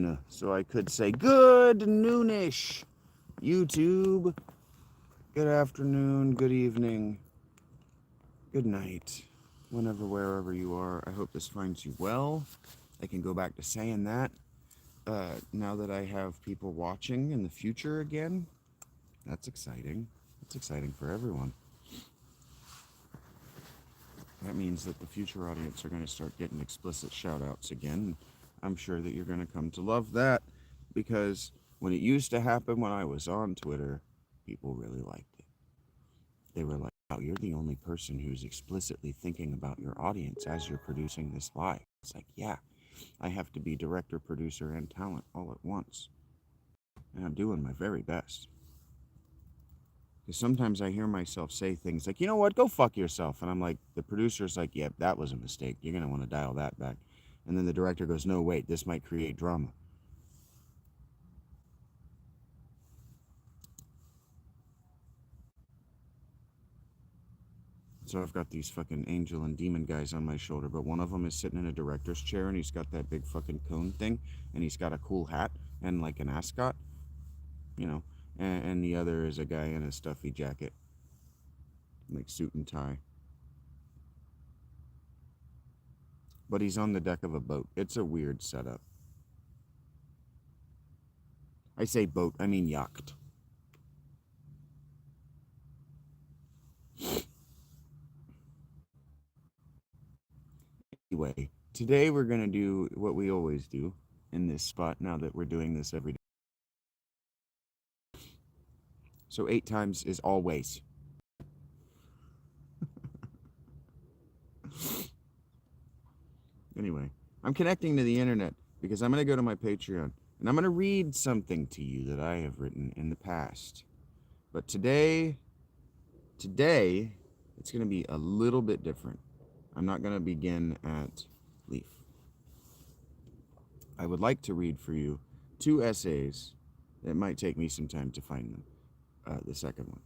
noon, so I could say good noonish. YouTube, good afternoon, good evening, good night, whenever, wherever you are. I hope this finds you well. I can go back to saying that now that I have people watching in the future again. That's exciting. That's exciting for everyone. That means that the future audience are going to start getting explicit shout-outs again. I'm sure that you're going to come to love that, because when it used to happen when I was on Twitter, people really liked it. They were like, wow, you're the only person who's explicitly thinking about your audience as you're producing this live. It's like, yeah, I have to be director, producer, and talent all at once. And I'm doing my very best. Because sometimes I hear myself say things like, you know what, go fuck yourself. And I'm like, the producer's like, yeah, that was a mistake. You're going to want to dial that back. And then the director goes, no, wait, this might create drama. So I've got these fucking angel and demon guys on my shoulder, but one of them is sitting in a director's chair, and he's got that big fucking cone thing, and he's got a cool hat and like an ascot, you know, and the other is a guy in a stuffy jacket, like suit and tie. But he's on the deck of a boat. It's a weird setup. I say boat, I mean yacht. Anyway, today we're going to do what we always do in this spot now that we're doing this every day. So 8 times is always. Anyway, I'm connecting to the internet because I'm going to go to my Patreon and I'm going to read something to you that I have written in the past. But today, it's going to be a little bit different. I'm not going to begin at Leaf. I would like to read for you 2 essays. It might take me some time to find them. The second one,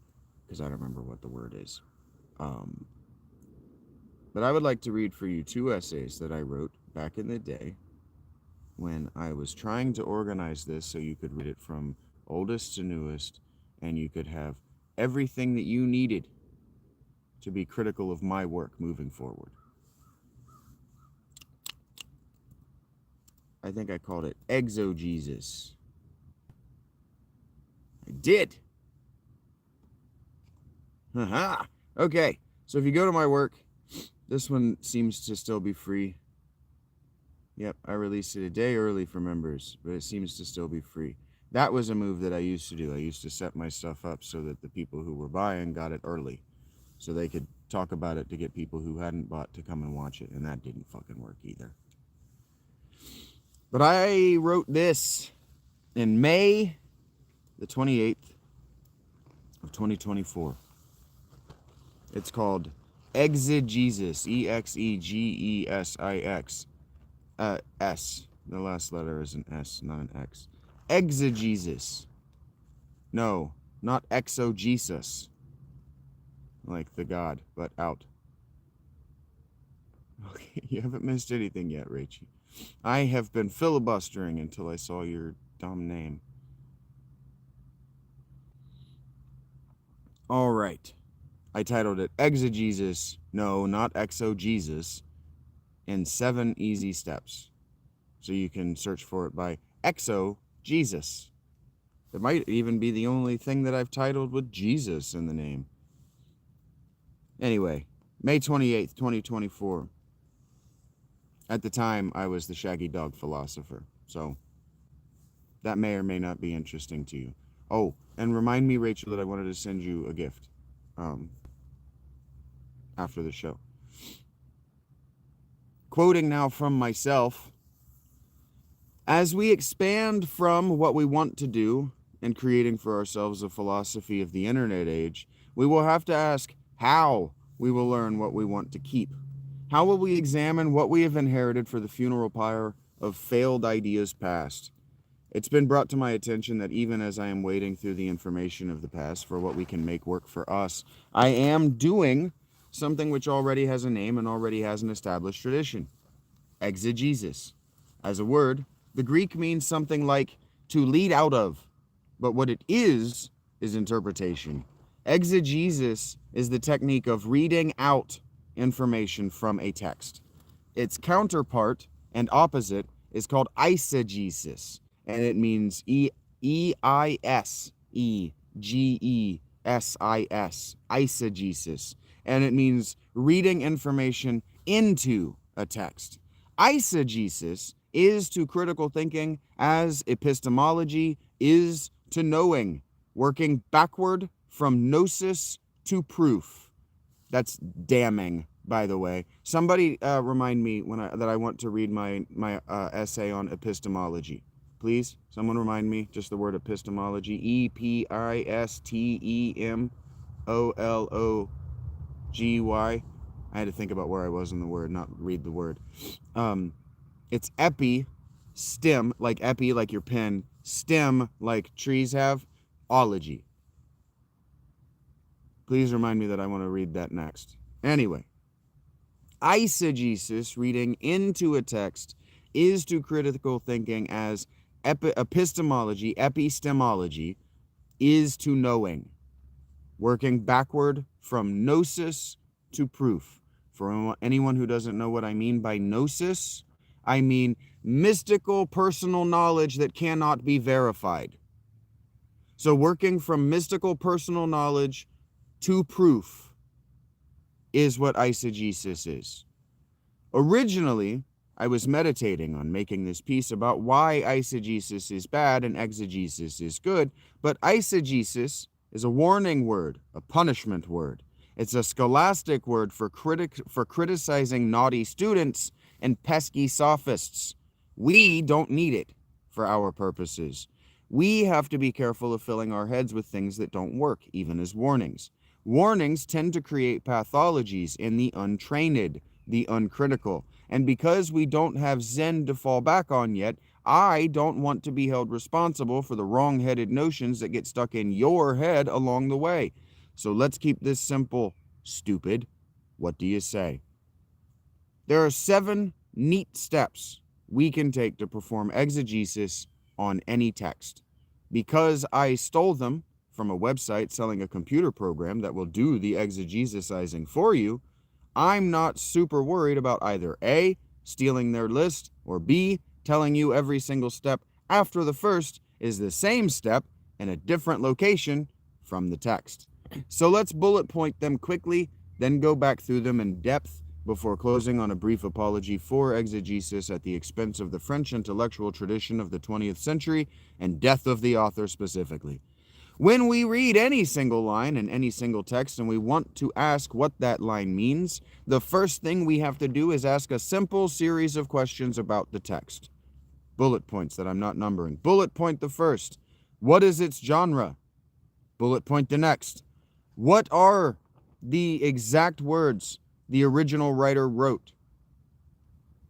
because I don't remember what the word is. But I would like to read for you 2 essays that I wrote back in the day when I was trying to organize this so you could read it from oldest to newest, and you could have everything that you needed to be critical of my work moving forward. I think I called it Exegesis. I did! Haha! Okay, so if you go to my work, this one seems to still be free. Yep, I released it a day early for members, but it seems to still be free. That was a move that I used to do. I used to set my stuff up so that the people who were buying got it early, so they could talk about it to get people who hadn't bought to come and watch it, and that didn't fucking work either. But I wrote this in May the 28th of 2024. It's called Exegesis, Exegesis. S. The last letter is an S, not an X. Exegesis. No, not exogesis. Like the god, but out. Okay, you haven't missed anything yet, Rachie. I have been filibustering until I saw your dumb name. All right. I titled it Exegesis, no, not Exogesis, in 7 easy steps. So you can search for it by Exegesis. It might even be the only thing that I've titled with Jesus in the name. Anyway, May 28th, 2024. At the time, I was the Shaggy Dog philosopher, so that may or may not be interesting to you. Oh, and remind me, Rachel, that I wanted to send you a gift after the show. Quoting now from myself, as we expand from what we want to do and creating for ourselves a philosophy of the internet age, we will have to ask how we will learn what we want to keep. How will we examine what we have inherited for the funeral pyre of failed ideas past? It's been brought to my attention that even as I am wading through the information of the past for what we can make work for us, I am doing something which already has a name and already has an established tradition. Exegesis. As a word, The Greek means something like to lead out of, but what it is interpretation. Exegesis is the technique of reading out information from a text. Its counterpart and opposite is called eisegesis, and it means eisegesis, eisegesis, and it means reading information into a text. Eisegesis is to critical thinking as epistemology is to knowing, working backward from gnosis to proof. That's damning, by the way. Somebody remind me that I want to read my essay on epistemology. Please, someone remind me just the word epistemology. epistemology. I had to think about where I was in the word, not read the word. It's epi, stem, like epi, like your pen, stem, like trees have, ology. Please remind me that I want to read that next. Anyway, eisegesis, reading into a text, is to critical thinking as epistemology, epistemology, is to knowing, working backward from gnosis to proof. For anyone who doesn't know what I mean by gnosis, I mean mystical personal knowledge that cannot be verified. So working from mystical personal knowledge to proof is what eisegesis is. Originally, I was meditating on making this piece about why eisegesis is bad and exegesis is good, but eisegesis is a warning word, a punishment word. It's a scholastic word for criticizing naughty students and pesky sophists. We don't need it for our purposes. We have to be careful of filling our heads with things that don't work, even as warnings. Warnings tend to create pathologies in the untrained, the uncritical. And because we don't have Zen to fall back on yet, I don't want to be held responsible for the wrong-headed notions that get stuck in your head along the way. So let's keep this simple, stupid. What do you say? There are 7 neat steps we can take to perform exegesis on any text. Because I stole them from a website selling a computer program that will do the exegesisizing for you, I'm not super worried about either A, stealing their list, or B, telling you every single step after the first is the same step in a different location from the text. So let's bullet point them quickly, then go back through them in depth before closing on a brief apology for exegesis at the expense of the French intellectual tradition of the 20th century and death of the author specifically. When we read any single line in any single text and we want to ask what that line means, the first thing we have to do is ask a simple series of questions about the text. Bullet points that I'm not numbering. Bullet point the first. What is its genre? Bullet point the next. What are the exact words the original writer wrote?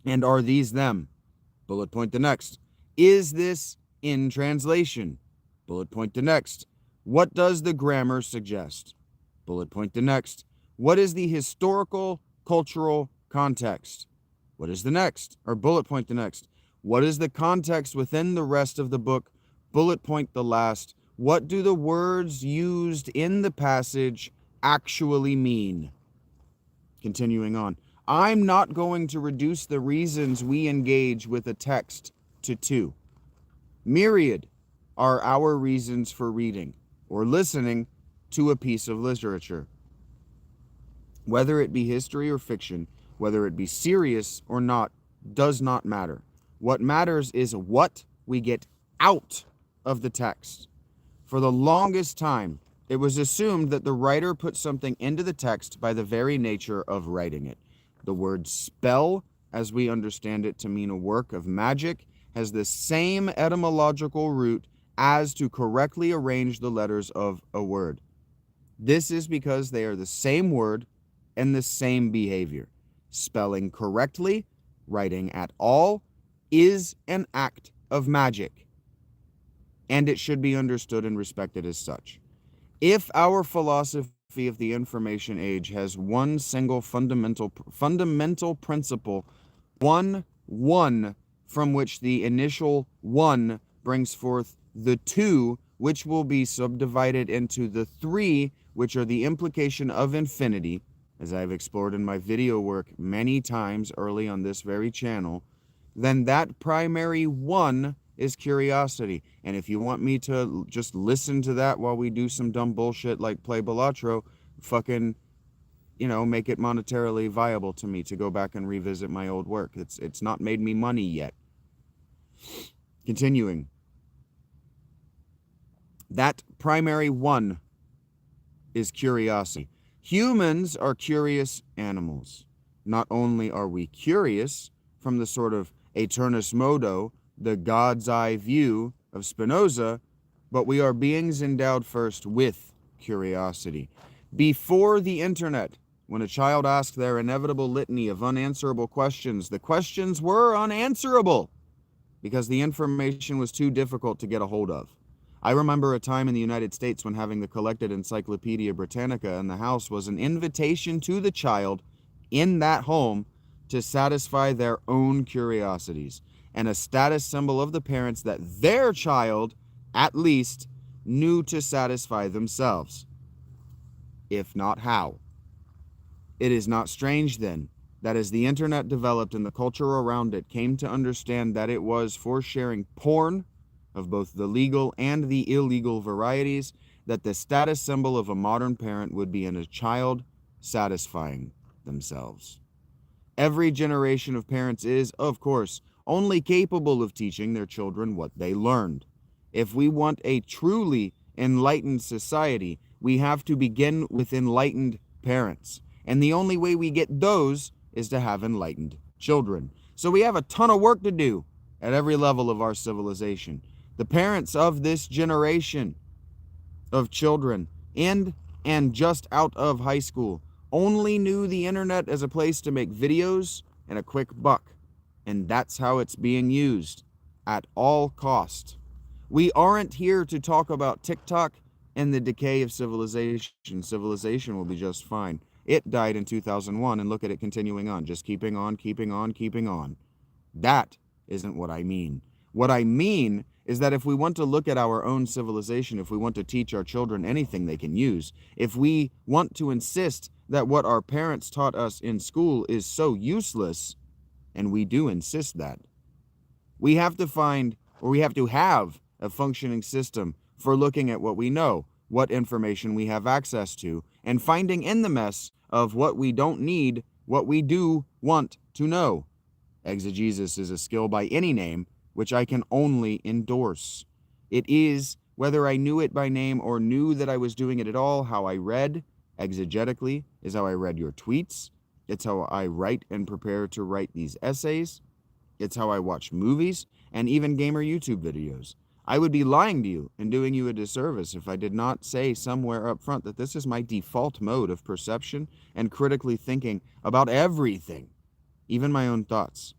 And are these them? Bullet point the next. Is this in translation? Bullet point the next. What does the grammar suggest? Bullet point the next. What is the historical, cultural context? What is the next? Or bullet point the next. What is the context within the rest of the book? Bullet point the last. What do the words used in the passage actually mean? Continuing on. I'm not going to reduce the reasons we engage with a text to 2. Myriad are our reasons for reading or listening to a piece of literature. Whether it be history or fiction, whether it be serious or not, does not matter. What matters is what we get out of the text. For the longest time, it was assumed that the writer put something into the text by the very nature of writing it. The word spell, as we understand it to mean a work of magic, has the same etymological root as to correctly arrange the letters of a word. This is because they are the same word and the same behavior. Spelling correctly, writing at all, is an act of magic, and it should be understood and respected as such. If our philosophy of the information age has one single fundamental principle, one from which the initial 1 brings forth the 2, which will be subdivided into the 3, which are the implication of infinity, as I've explored in my video work many times early on this very channel, then that primary 1 is curiosity. And if you want me to just listen to that while we do some dumb bullshit like play Balatro, fucking, make it monetarily viable to me to go back and revisit my old work. It's not made me money yet. Continuing. That primary 1 is curiosity. Humans are curious animals. Not only are we curious from the sort of aeternus modo, the God's eye view of Spinoza, but we are beings endowed first with curiosity. Before the internet, when a child asked their inevitable litany of unanswerable questions, the questions were unanswerable because the information was too difficult to get a hold of. I remember a time in the United States when having the collected Encyclopedia Britannica in the house was an invitation to the child in that home to satisfy their own curiosities, and a status symbol of the parents that their child, at least, knew to satisfy themselves. If not how. It is not strange, then, that as the internet developed and the culture around it came to understand that it was for sharing porn of both the legal and the illegal varieties, that the status symbol of a modern parent would be in a child satisfying themselves. Every generation of parents is, of course, only capable of teaching their children what they learned. If we want a truly enlightened society, we have to begin with enlightened parents. And the only way we get those is to have enlightened children. So we have a ton of work to do at every level of our civilization. The parents of this generation of children in and just out of high school only knew the internet as a place to make videos and a quick buck. And that's how it's being used at all cost. We aren't here to talk about TikTok and the decay of civilization. Civilization will be just fine. It died in 2001, and look at it continuing on, just keeping on, keeping on, keeping on. That isn't what I mean. What I mean is that if we want to look at our own civilization, if we want to teach our children anything they can use, if we want to insist that what our parents taught us in school is so useless, and we do insist that, we have to find, or we have to have, a functioning system for looking at what we know, what information we have access to, and finding in the mess of what we don't need, what we do want to know. Exegesis is a skill by any name, which I can only endorse. It is, whether I knew it by name or knew that I was doing it at all, how I read. Exegetically is how I read your tweets. It's how I write and prepare to write these essays. It's how I watch movies and even gamer YouTube videos. I would be lying to you and doing you a disservice if I did not say somewhere up front that this is my default mode of perception and critically thinking about everything, even my own thoughts.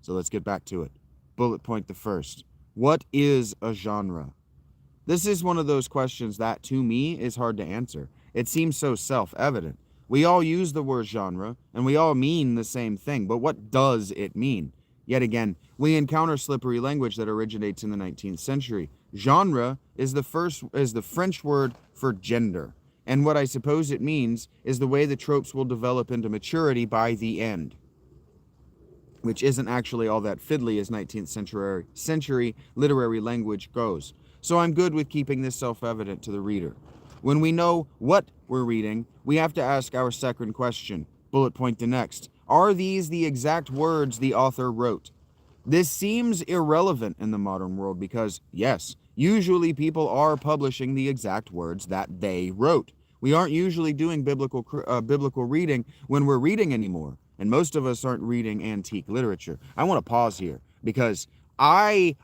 So let's get back to it. Bullet point the first. What is a genre? This is one of those questions that, to me, is hard to answer. It seems so self-evident. We all use the word genre, and we all mean the same thing, but what does it mean? Yet again, we encounter slippery language that originates in the 19th century. Genre is the French word for gender, and what I suppose it means is the way the tropes will develop into maturity by the end, which isn't actually all that fiddly as 19th century literary language goes. So I'm good with keeping this self-evident to the reader. When we know what we're reading, we have to ask our second question. Bullet point the next. Are these the exact words the author wrote? This seems irrelevant in the modern world because, yes, usually people are publishing the exact words that they wrote. We aren't usually doing biblical reading when we're reading anymore, and most of us aren't reading antique literature. I want to pause here because I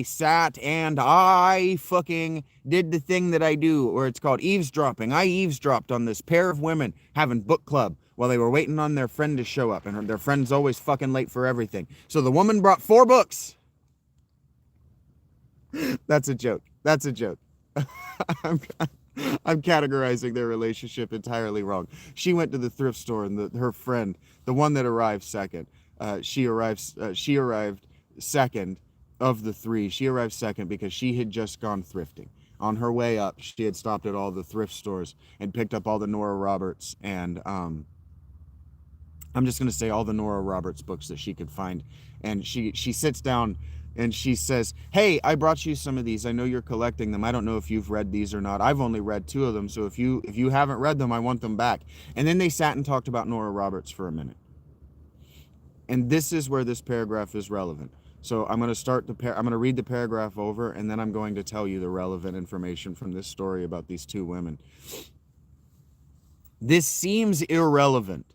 sat and I fucking did the thing that I do, or it's called eavesdropping. I eavesdropped on this pair of women having book club while they were waiting on their friend to show up, and their friend's always fucking late for everything. So the woman brought 4 books. That's a joke. That's a joke. I'm categorizing their relationship entirely wrong. She went to the thrift store, and her friend, the one that arrived second, she arrived second of the three. She arrived second because she had just gone thrifting. On her way up, she had stopped at all the thrift stores and picked up all the Nora Roberts and I'm just going to say all the Nora Roberts books that she could find. And she sits down and she says, "Hey, I brought you some of these. I know you're collecting them. I don't know if you've read these or not. I've only read 2 of them, so if you haven't read them, I want them back." And then they sat and talked about Nora Roberts for a minute. And this is where this paragraph is relevant. So I'm going to I'm going to read the paragraph over, and then I'm going to tell you the relevant information from this story about these 2 women. This seems irrelevant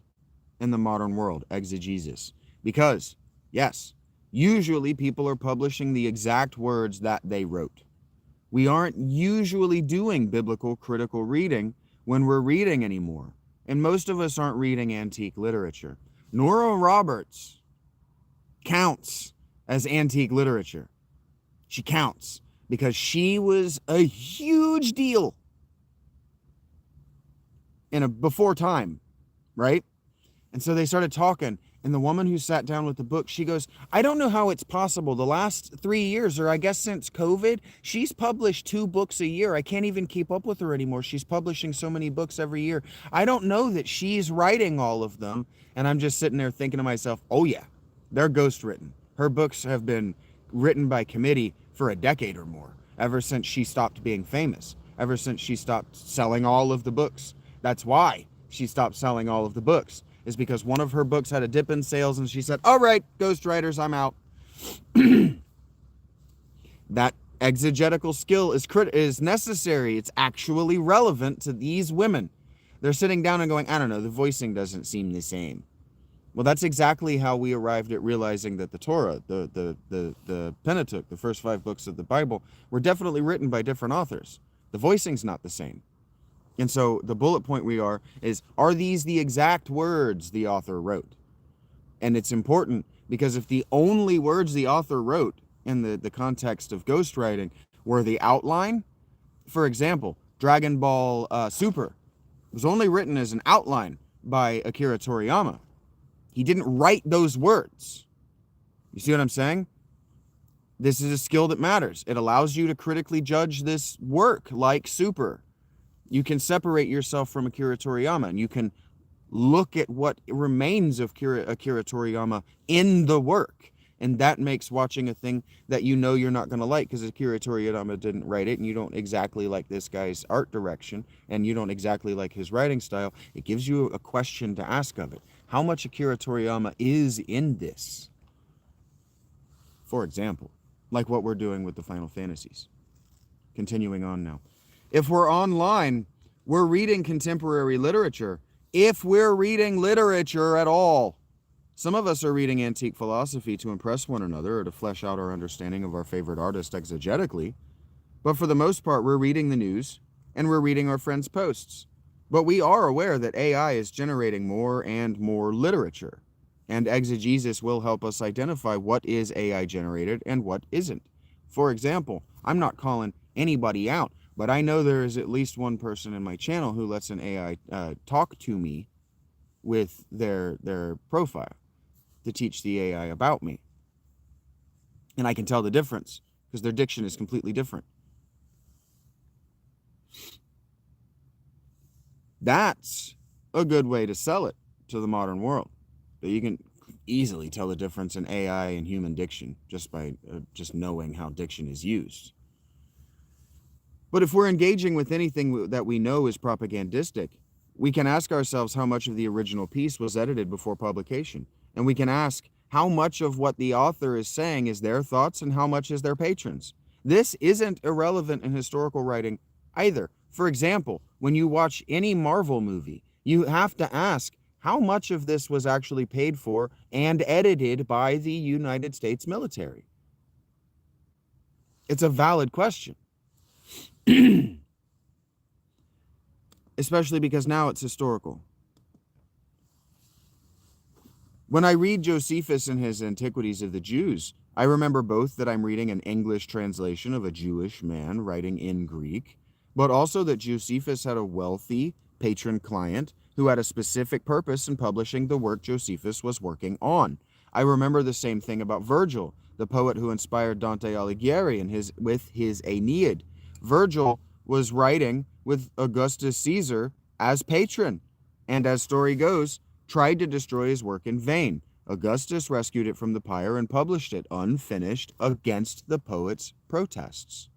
in the modern world, exegesis, because, yes, usually people are publishing the exact words that they wrote. We aren't usually doing biblical critical reading when we're reading anymore, and most of us aren't reading antique literature. Nora Roberts counts as antique literature. She counts because she was a huge deal before time, right? And so they started talking, and the woman who sat down with the book, she goes, "I don't know how it's possible. The last 3 years, or I guess since COVID, she's published 2 books a year. I can't even keep up with her anymore. She's publishing so many books every year. I don't know that she's writing all of them." And I'm just sitting there thinking to myself, oh yeah, they're ghost written. Her books have been written by committee for a decade or more, ever since she stopped being famous, ever since she stopped selling all of the books. That's why she stopped selling all of the books, is because one of her books had a dip in sales and she said, "All right, ghostwriters, I'm out." That exegetical skill is necessary. It's actually relevant to these women. They're sitting down and going, "I don't know, the voicing doesn't seem the same." Well, that's exactly how we arrived at realizing that the Torah, the Pentateuch, the first 5 books of the Bible, were definitely written by different authors. The voicing's not the same. And so the bullet point are these the exact words the author wrote? And it's important because if the only words the author wrote in the context of ghostwriting were the outline, for example, Dragon Ball Super was only written as an outline by Akira Toriyama. He didn't write those words. You see what I'm saying? This is a skill that matters. It allows you to critically judge this work like Super. You can separate yourself from Akira Toriyama, and you can look at what remains of Akira Toriyama in the work. And that makes watching a thing that you know you're not going to like because Akira Toriyama didn't write it, and you don't exactly like this guy's art direction, and you don't exactly like his writing style. It gives you a question to ask of it. How much Akira Toriyama is in this? For example, like what we're doing with the Final Fantasies. Continuing on now. If we're online, we're reading contemporary literature. If we're reading literature at all. Some of us are reading antique philosophy to impress one another or to flesh out our understanding of our favorite artist exegetically. But for the most part, we're reading the news and we're reading our friends' posts. But we are aware that AI is generating more and more literature. And exegesis will help us identify what is AI generated and what isn't. For example, I'm not calling anybody out, but I know there is at least one person in my channel who lets an AI talk to me with their profile to teach the AI about me. And I can tell the difference because their diction is completely different. That's a good way to sell it to the modern world. But you can easily tell the difference in AI and human diction just by just knowing how diction is used. But if we're engaging with anything that we know is propagandistic, we can ask ourselves how much of the original piece was edited before publication. And we can ask how much of what the author is saying is their thoughts and how much is their patrons. This isn't irrelevant in historical writing either. For example, when you watch any Marvel movie, you have to ask how much of this was actually paid for and edited by the United States military. It's a valid question. Especially because now it's historical. When I read Josephus and his Antiquities of the Jews, I remember both that I'm reading an English translation of a Jewish man writing in Greek, but also that Josephus had a wealthy patron client who had a specific purpose in publishing the work Josephus was working on. I remember the same thing about Virgil, the poet who inspired Dante Alighieri with his Aeneid. Virgil was writing with Augustus Caesar as patron, and as story goes, tried to destroy his work in vain. Augustus rescued it from the pyre and published it unfinished against the poet's protests.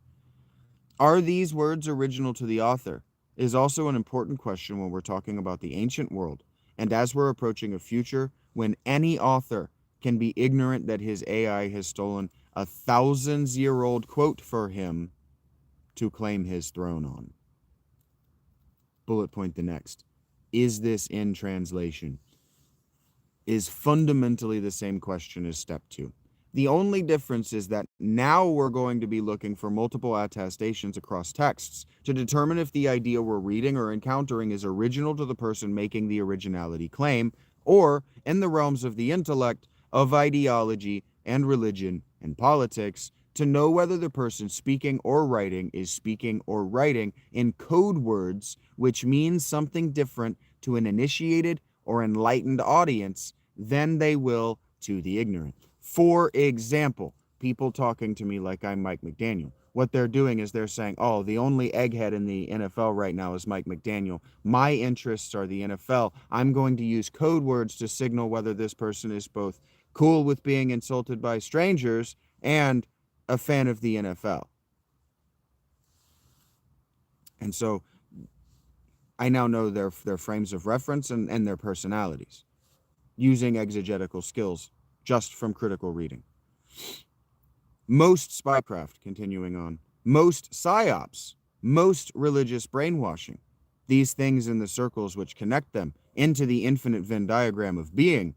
Are these words original to the author? Is also an important question when we're talking about the ancient world, and as we're approaching a future when any author can be ignorant that his AI has stolen a 1,000-year-old quote for him to claim his throne on. Bullet point the next. Is this in translation? Is fundamentally the same question as step 2. The only difference is that now we're going to be looking for multiple attestations across texts to determine if the idea we're reading or encountering is original to the person making the originality claim, or in the realms of the intellect, of ideology and religion and politics, to know whether the person speaking or writing is speaking or writing in code words, which means something different to an initiated or enlightened audience than they will to the ignorant. For example, people talking to me like I'm Mike McDaniel. What they're doing is they're saying, oh, the only egghead in the NFL right now is Mike McDaniel. My interests are the NFL. I'm going to use code words to signal whether this person is both cool with being insulted by strangers and a fan of the NFL. And so I now know their frames of reference and their personalities using exegetical skills just from critical reading. Most spycraft, continuing on, most psyops, most religious brainwashing, these things in the circles which connect them into the infinite Venn diagram of being,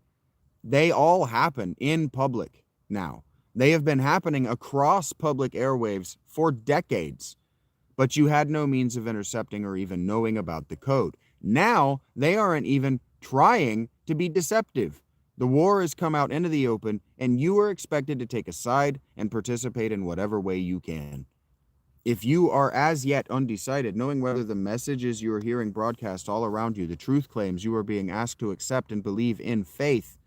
they all happen in public now. They have been happening across public airwaves for decades, but you had no means of intercepting or even knowing about the code. Now, they aren't even trying to be deceptive. The war has come out into the open, and you are expected to take a side and participate in whatever way you can. If you are as yet undecided, knowing whether the messages you are hearing broadcast all around you, the truth claims you are being asked to accept and believe in faith,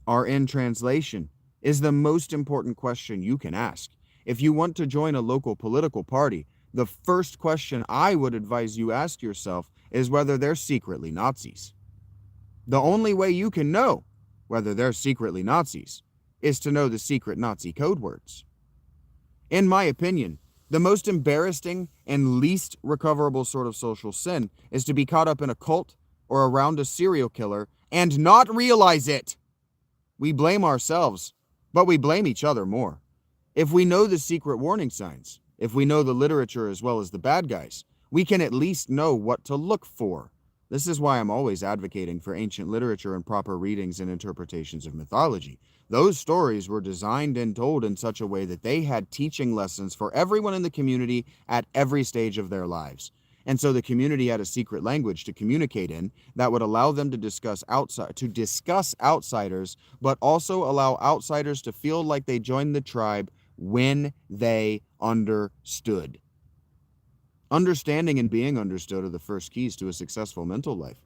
are in translation, is the most important question you can ask. If you want to join a local political party, the first question I would advise you ask yourself is whether they're secretly Nazis. The only way you can know whether they're secretly Nazis is to know the secret Nazi code words. In my opinion, the most embarrassing and least recoverable sort of social sin is to be caught up in a cult or around a serial killer and not realize it. We blame ourselves, but we blame each other more. If we know the secret warning signs, if we know the literature as well as the bad guys, we can at least know what to look for. This is why I'm always advocating for ancient literature and proper readings and interpretations of mythology. Those stories were designed and told in such a way that they had teaching lessons for everyone in the community at every stage of their lives. And so the community had a secret language to communicate in that would allow them to discuss outsiders, but also allow outsiders to feel like they joined the tribe when they understood. Understanding and being understood are the first keys to a successful mental life,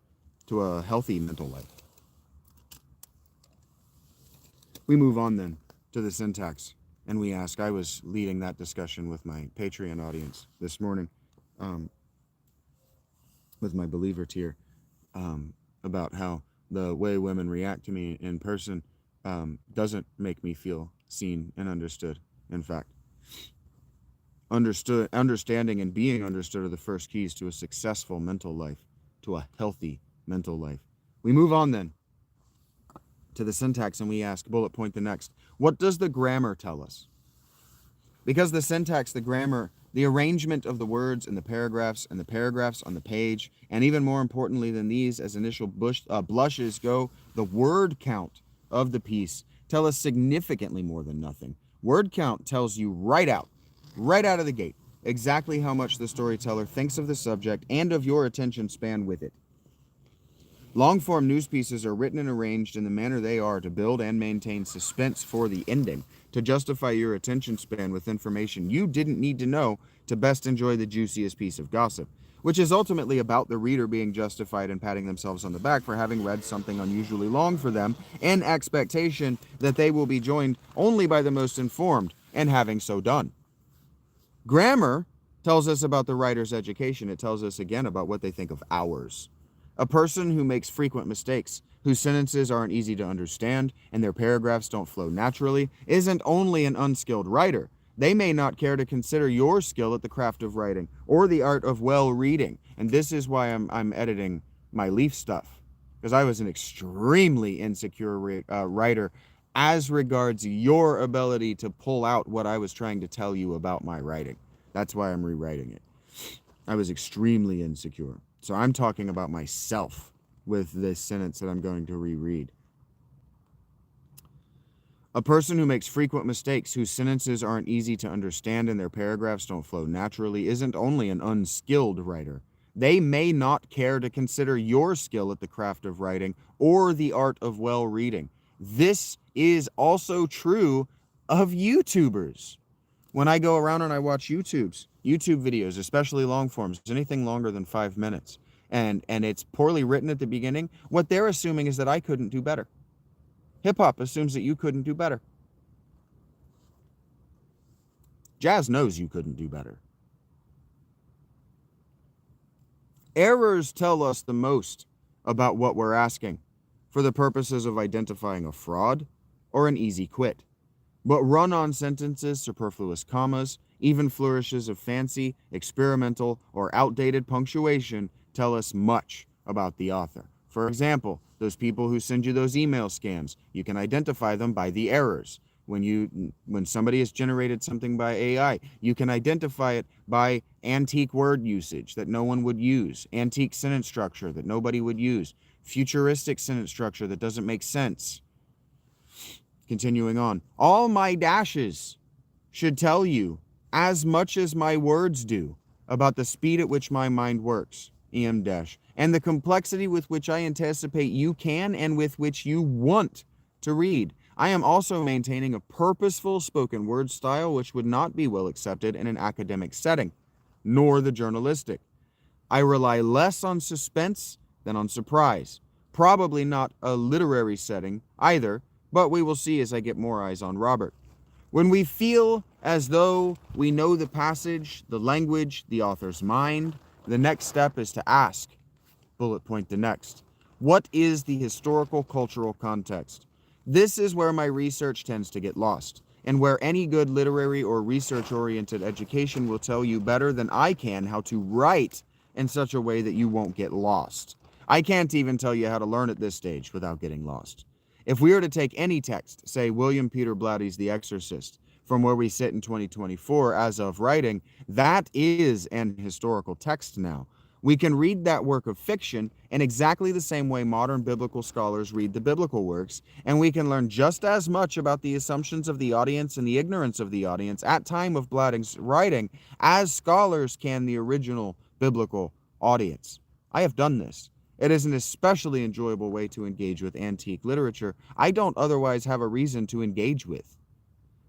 to a healthy mental life. We move on then to the syntax, and we ask, I was leading that discussion with my Patreon audience this morning, with my believer tier, about how the way women react to me in person doesn't make me feel seen and understood. In fact, understanding and being understood are the first keys to a successful mental life, to a healthy mental life. We move on then to the syntax, and we ask, bullet point the next, what does the grammar tell us? Because the syntax, the grammar, the arrangement of the words in the paragraphs and the paragraphs on the page, and even more importantly than these, as initial blushes go, the word count of the piece tell us significantly more than nothing. Word count tells you right out of the gate, exactly how much the storyteller thinks of the subject and of your attention span with it. Long-form news pieces are written and arranged in the manner they are to build and maintain suspense for the ending, to justify your attention span with information you didn't need to know to best enjoy the juiciest piece of gossip. which is ultimately about the reader being justified in patting themselves on the back for having read something unusually long for them, in expectation that they will be joined only by the most informed, and having so done. Grammar tells us about the writer's education. It tells us again about what they think of ours. A person who makes frequent mistakes, whose sentences aren't easy to understand, and their paragraphs don't flow naturally, isn't only an unskilled writer. They may not care to consider your skill at the craft of writing or the art of well reading. And this is why I'm editing my Leaf stuff, because I was an extremely insecure writer as regards your ability to pull out what I was trying to tell you about my writing. That's why I'm rewriting it. I was extremely insecure. So I'm talking about myself with this sentence that I'm going to reread. A person who makes frequent mistakes, whose sentences aren't easy to understand and their paragraphs don't flow naturally, isn't only an unskilled writer. They may not care to consider your skill at the craft of writing or the art of well reading. This is also true of YouTubers. When I go around and I watch YouTube videos, especially long forms, anything longer than 5 minutes, and it's poorly written at the beginning, what they're assuming is that I couldn't do better. Hip-hop assumes that you couldn't do better. Jazz knows you couldn't do better. Errors tell us the most about what we're asking for the purposes of identifying a fraud or an easy quit. But run-on sentences, superfluous commas, even flourishes of fancy, experimental, or outdated punctuation tell us much about the author. For example, those people who send you those email scams, you can identify them by the errors. When somebody has generated something by AI, you can identify it by antique word usage that no one would use, antique sentence structure that nobody would use, futuristic sentence structure that doesn't make sense. Continuing on, all my dashes should tell you as much as my words do about the speed at which my mind works, em dash, and the complexity with which I anticipate you can and with which you want to read. I am also maintaining a purposeful spoken word style which would not be well accepted in an academic setting, nor the journalistic. I rely less on suspense than on surprise. Probably not a literary setting either, but we will see as I get more eyes on Robert. When we feel as though we know the passage, the language, the author's mind, the next step is to ask, bullet point the next, what is the historical cultural context? This is where my research tends to get lost, and where any good literary or research-oriented education will tell you better than I can how to write in such a way that you won't get lost. I can't even tell you how to learn at this stage without getting lost. If we were to take any text, say William Peter Blatty's The Exorcist, from where we sit in 2024 as of writing, that is an historical text now. We can read that work of fiction in exactly the same way modern biblical scholars read the biblical works, and we can learn just as much about the assumptions of the audience and the ignorance of the audience at time of Blatty's writing as scholars can the original biblical audience. I have done this. It is an especially enjoyable way to engage with antique literature I don't otherwise have a reason to engage with.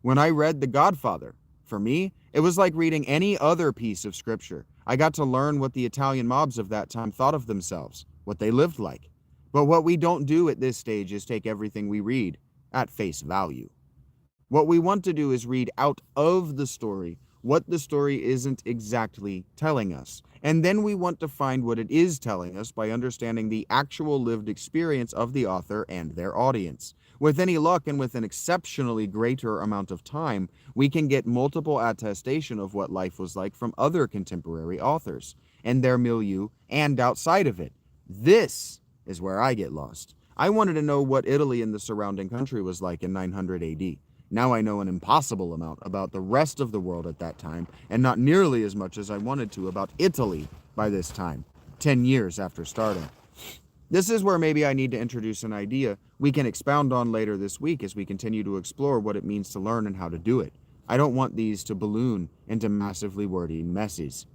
When I read The Godfather, for me, it was like reading any other piece of scripture. I got to learn what the Italian mobs of that time thought of themselves, what they lived like. But what we don't do at this stage is take everything we read at face value. What we want to do is read out of the story what the story isn't exactly telling us. And then we want to find what it is telling us by understanding the actual lived experience of the author and their audience. With any luck and with an exceptionally greater amount of time, we can get multiple attestation of what life was like from other contemporary authors and their milieu and outside of it. This is where I get lost. I wanted to know what Italy and the surrounding country was like in 900 AD. Now I know an impossible amount about the rest of the world at that time, and not nearly as much as I wanted to about Italy by this time, 10 years after starting. This is where maybe I need to introduce an idea we can expound on later this week as we continue to explore what it means to learn and how to do it. I don't want these to balloon into massively wordy messes.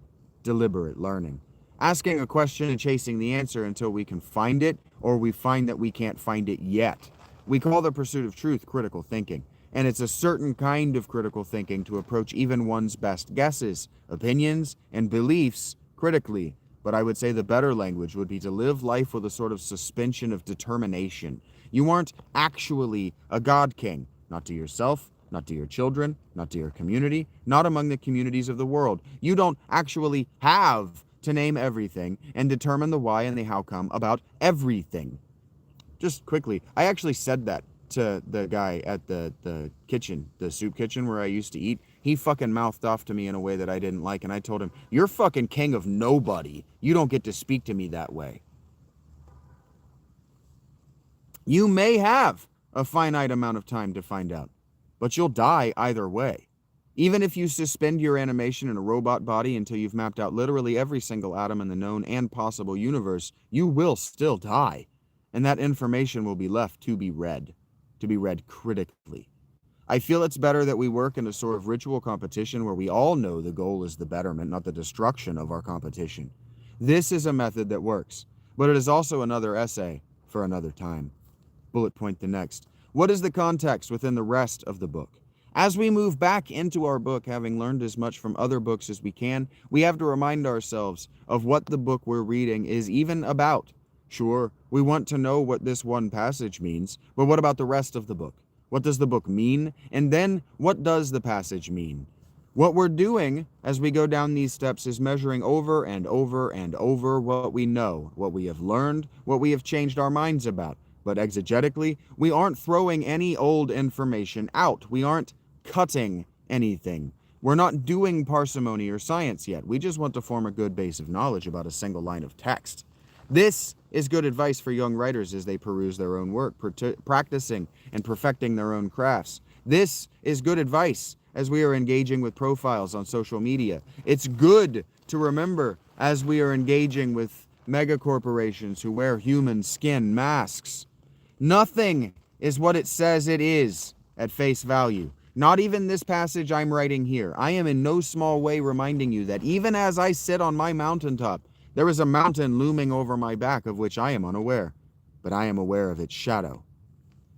Deliberate learning. Asking a question and chasing the answer until we can find it, or we find that we can't find it yet. We call the pursuit of truth critical thinking. And it's a certain kind of critical thinking to approach even one's best guesses, opinions, and beliefs critically, but I would say the better language would be to live life with a sort of suspension of determination. You aren't actually a God King, not to yourself, not to your children, not to your community, not among the communities of the world. You don't actually have to name everything and determine the why and the how come about everything. Just quickly, I actually said that to the guy at the kitchen, the soup kitchen where I used to eat. He fucking mouthed off to me in a way that I didn't like, and I told him, "You're fucking king of nobody. You don't get to speak to me that way." You may have a finite amount of time to find out, but you'll die either way. Even if you suspend your animation in a robot body until you've mapped out literally every single atom in the known and possible universe, you will still die. And that information will be left to be read critically. I feel it's better that we work in a sort of ritual competition where we all know the goal is the betterment, not the destruction of our competition. This is a method that works, but it is also another essay for another time. Bullet point the next. What is the context within the rest of the book? As we move back into our book, having learned as much from other books as we can, we have to remind ourselves of what the book we're reading is even about. Sure, we want to know what this one passage means, but what about the rest of the book? What does the book mean? And then, what does the passage mean? What we're doing as we go down these steps is measuring over and over and over what we know, what we have learned, what we have changed our minds about. But exegetically, we aren't throwing any old information out. We aren't cutting anything. We're not doing parsimony or science yet. We just want to form a good base of knowledge about a single line of text. This is good advice for young writers as they peruse their own work, practicing and perfecting their own crafts. This is good advice as we are engaging with profiles on social media. It's good to remember as we are engaging with megacorporations who wear human skin masks. Nothing is what it says it is at face value. Not even this passage I'm writing here. I am in no small way reminding you that even as I sit on my mountaintop, there is a mountain looming over my back of which I am unaware, but I am aware of its shadow.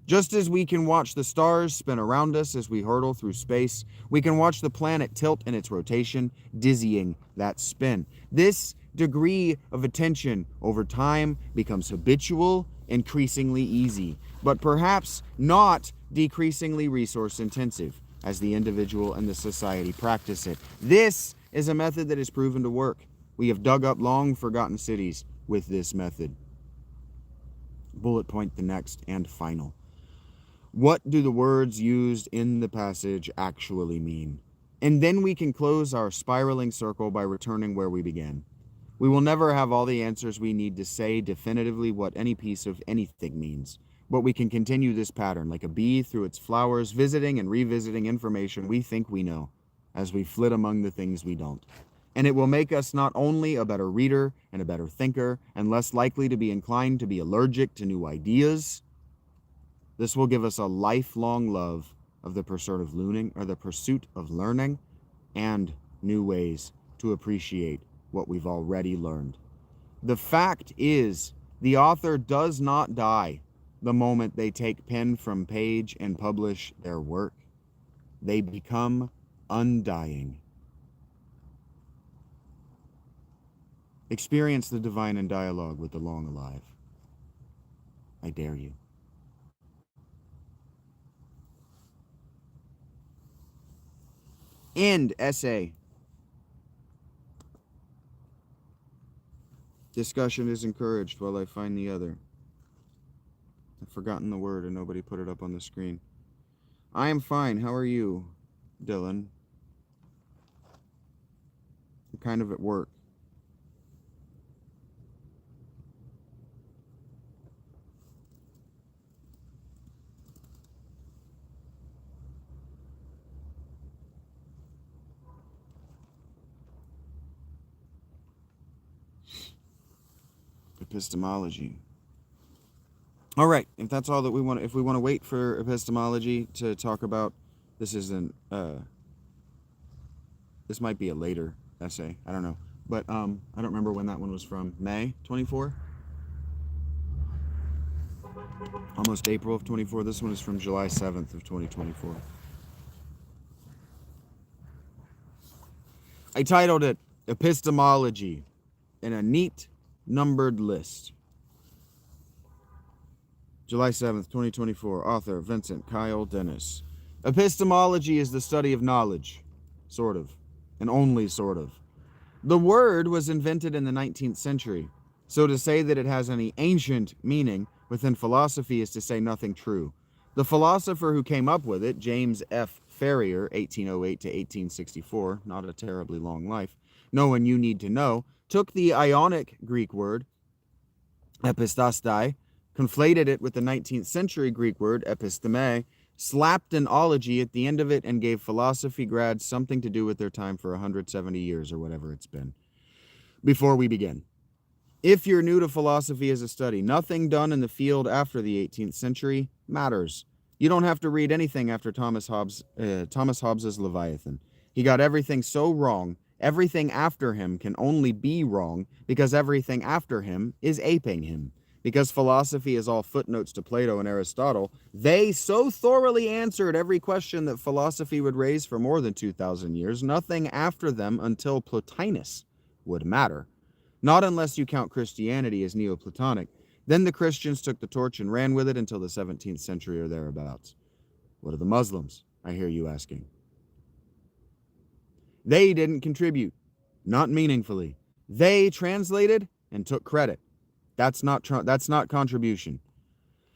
Just as we can watch the stars spin around us as we hurtle through space, we can watch the planet tilt in its rotation, dizzying that spin. This degree of attention over time becomes habitual, increasingly easy, but perhaps not decreasingly resource intensive as the individual and the society practice it. This is a method that is proven to work. We have dug up long forgotten cities with this method. Bullet point the next and final. What do the words used in the passage actually mean? And then we can close our spiraling circle by returning where we began. We will never have all the answers we need to say definitively what any piece of anything means, but we can continue this pattern like a bee through its flowers, visiting and revisiting information we think we know as we flit among the things we don't. And it will make us not only a better reader and a better thinker and less likely to be inclined to be allergic to new ideas. This will give us a lifelong love of the pursuit of learning and new ways to appreciate what we've already learned. The fact is, the author does not die the moment they take pen from page and publish their work. They become undying. Experience the divine in dialogue with the long alive. I dare you. End essay. Discussion is encouraged while I find the other. I've forgotten the word and nobody put it up on the screen. I am fine. How are you, Dylan? I'm kind of at work. Epistemology. All right, if that's all that we want, if we want to wait for epistemology to talk about, this might be a later essay. I don't know, but I don't remember when that one was from. May 24, almost April of 24. This one is from July 7th of 2024. I titled it Epistemology. in a neat numbered list. July 7th, 2024. Author Vincent Kyle Dennis. Epistemology is the study of knowledge. Sort of. And only sort of. The word was invented in the 19th century, so to say that it has any ancient meaning within philosophy is to say nothing true. The philosopher who came up with it, James F. Ferrier, 1808 to 1864, not a terribly long life, no one you need to know, took the Ionic Greek word, epistastai, conflated it with the 19th century Greek word, episteme, slapped an ology at the end of it, and gave philosophy grads something to do with their time for 170 years or whatever it's been. Before we begin, if you're new to philosophy as a study, nothing done in the field after the 18th century matters. You don't have to read anything after Thomas Hobbes's Leviathan. He got everything so wrong, everything after him can only be wrong because everything after him is aping him. Because philosophy is all footnotes to Plato and Aristotle, they so thoroughly answered every question that philosophy would raise for more than 2,000 years, nothing after them until Plotinus would matter. Not unless you count Christianity as Neoplatonic. Then the Christians took the torch and ran with it until the 17th century or thereabouts. What are the Muslims? I hear you asking. They didn't contribute, not meaningfully. They translated and took credit. That's not contribution.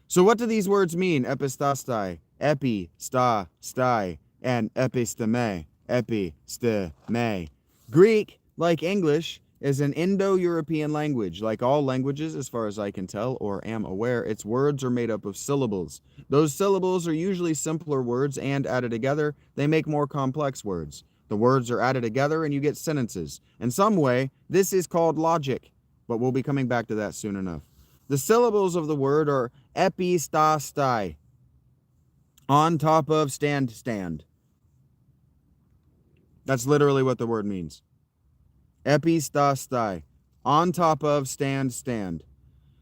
So what do these words mean? Epistastai, epi, sta, stai, and episteme, episteme. Greek, like English, is an Indo-European language. Like all languages, as far as I can tell or am aware, its words are made up of syllables. Those syllables are usually simpler words, and added together, they make more complex words. The words are added together and you get sentences. In some way, this is called logic, but we'll be coming back to that soon enough. The syllables of the word are epistastai, on top of, stand. That's literally what the word means. Epistastai, on top of, stand.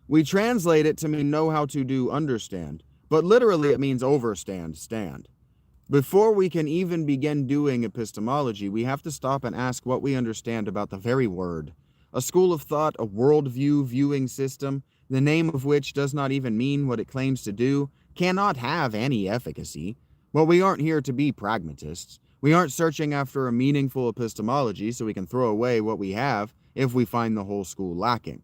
We translate it to mean know how to do, understand, but literally it means overstand, stand. Before we can even begin doing epistemology, we have to stop and ask what we understand about the very word. A school of thought, a worldview viewing system, the name of which does not even mean what it claims to do, cannot have any efficacy. But we aren't here to be pragmatists. We aren't searching after a meaningful epistemology so we can throw away what we have if we find the whole school lacking.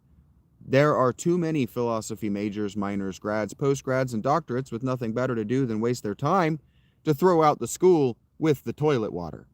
There are too many philosophy majors, minors, grads, postgrads, and doctorates with nothing better to do than waste their time to throw out the school with the toilet water.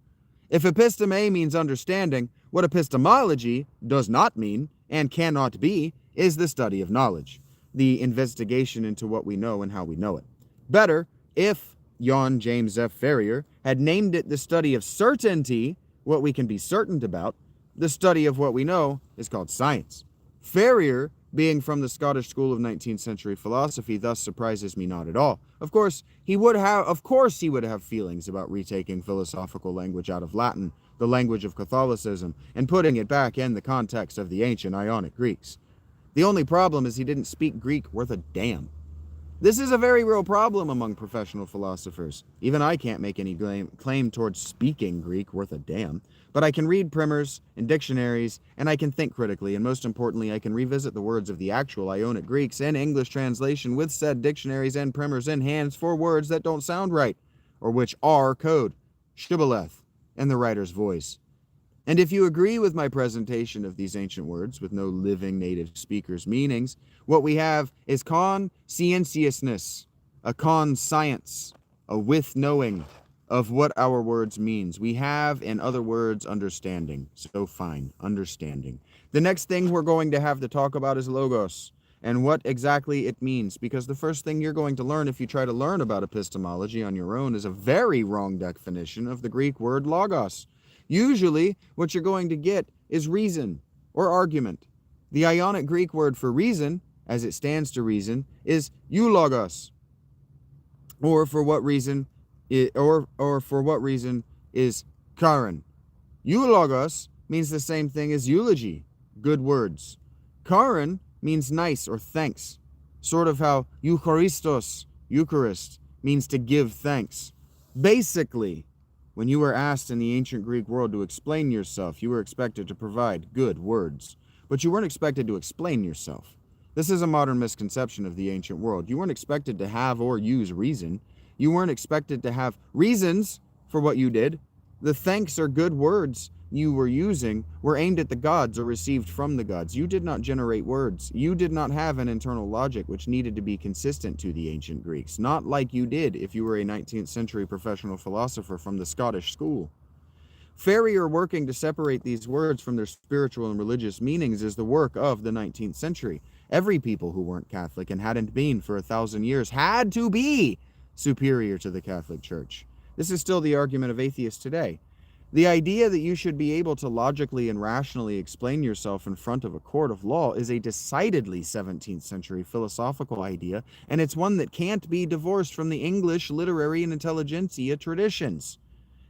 If episteme means understanding, what epistemology does not mean and cannot be is the study of knowledge, the investigation into what we know and how we know it. Better if John James F. Ferrier had named it the study of certainty, what we can be certain about. The study of what we know is called science. Ferrier, being from the Scottish school of 19th century philosophy, thus surprises me not at all. Of course he would have feelings about retaking philosophical language out of Latin, the language of Catholicism, and putting it back in the context of the ancient Ionic Greeks. The only problem is he didn't speak Greek worth a damn. This is a very real problem among professional philosophers. Even I can't make any claim towards speaking Greek worth a damn, but I can read primers and dictionaries, and I can think critically, and most importantly, I can revisit the words of the actual Ionic Greeks in English translation with said dictionaries and primers in hands for words that don't sound right, or which are code, shibboleth, in the writer's voice. And if you agree with my presentation of these ancient words with no living native speaker's meanings, what we have is conscientiousness, a conscience, a with knowing of what our words means. We have, in other words, understanding. So fine, understanding. The next thing we're going to have to talk about is logos and what exactly it means, because the first thing you're going to learn if you try to learn about epistemology on your own is a very wrong definition of the Greek word logos. Usually, what you're going to get is reason or argument. The Ionic Greek word for reason, as it stands to reason, is eulogos, or for what reason is charon. Eulogos means the same thing as eulogy, good words. Charon means nice or thanks, sort of how Eucharistos, Eucharist, means to give thanks. Basically, when you were asked in the ancient Greek world to explain yourself, you were expected to provide good words. but you weren't expected to explain yourself. This is a modern misconception of the ancient world. You weren't expected to have or use reason. You weren't expected to have reasons for what you did. The thanks or good words you were using were aimed at the gods or received from the gods. You did not generate words. You did not have an internal logic which needed to be consistent to the ancient Greeks, not like you did if you were a 19th century professional philosopher from the Scottish school. Farrier working to separate these words from their spiritual and religious meanings is the work of the 19th century. Every people who weren't Catholic and hadn't been for 1,000 years had to be superior to the Catholic Church. This is still the argument of atheists today. The idea that you should be able to logically and rationally explain yourself in front of a court of law is a decidedly 17th century philosophical idea, and it's one that can't be divorced from the English literary and intelligentsia traditions.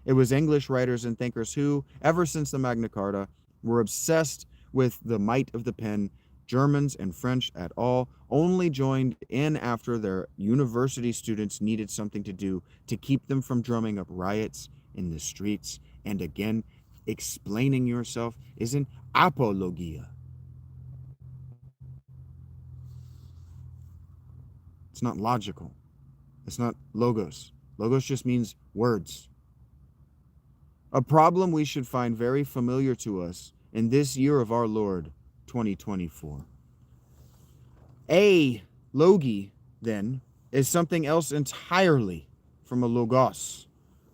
It was English writers and thinkers who, ever since the Magna Carta, were obsessed with the might of the pen. Germans and French at all only joined in after their university students needed something to do to keep them from drumming up riots in the streets. And again, explaining yourself is an apologia. It's not logical. It's not logos. Logos just means words. A problem we should find very familiar to us in this year of our Lord, 2024. A logi, then, is something else entirely from a logos.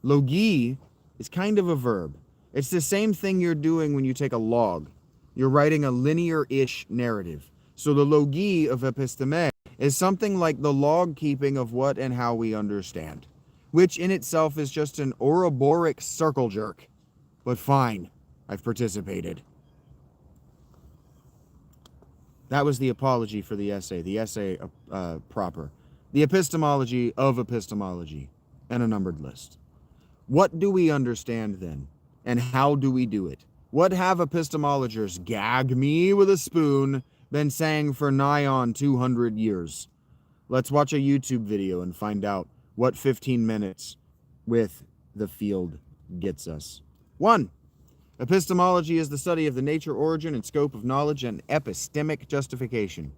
Logi is kind of a verb. It's the same thing you're doing when you take a log. You're writing a linear-ish narrative. So the logi of episteme is something like the log keeping of what and how we understand, which in itself is just an Ouroboros circle jerk. But fine, I've participated. That was the apology for the essay proper. The epistemology of epistemology, and a numbered list. What do we understand then? And how do we do it? What have epistemologers, gag me with a spoon, been saying for nigh on 200 years? Let's watch a YouTube video and find out what 15 minutes with the field gets us. 1. Epistemology is the study of the nature, origin, and scope of knowledge and epistemic justification.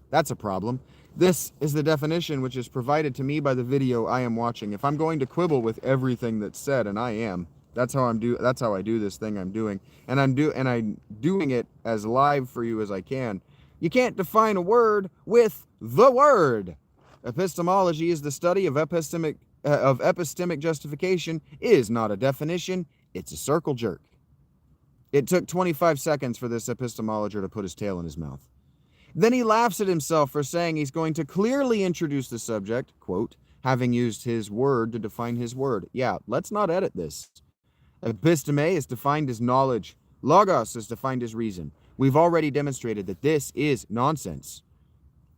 That's a problem. This is the definition which is provided to me by the video I am watching. If I'm going to quibble with everything that's said, and I am, that's how I do this thing I'm doing, and I'm doing it as live for you as I can. You can't define a word with the word. Epistemology is the study of epistemic justification is not a definition, it's a circle jerk. It took 25 seconds for this epistemologer to put his tail in his mouth. Then he laughs at himself for saying he's going to clearly introduce the subject, quote, having used his word to define his word. Yeah, let's not edit this. Episteme is defined as knowledge. Logos is defined as reason. We've already demonstrated that this is nonsense.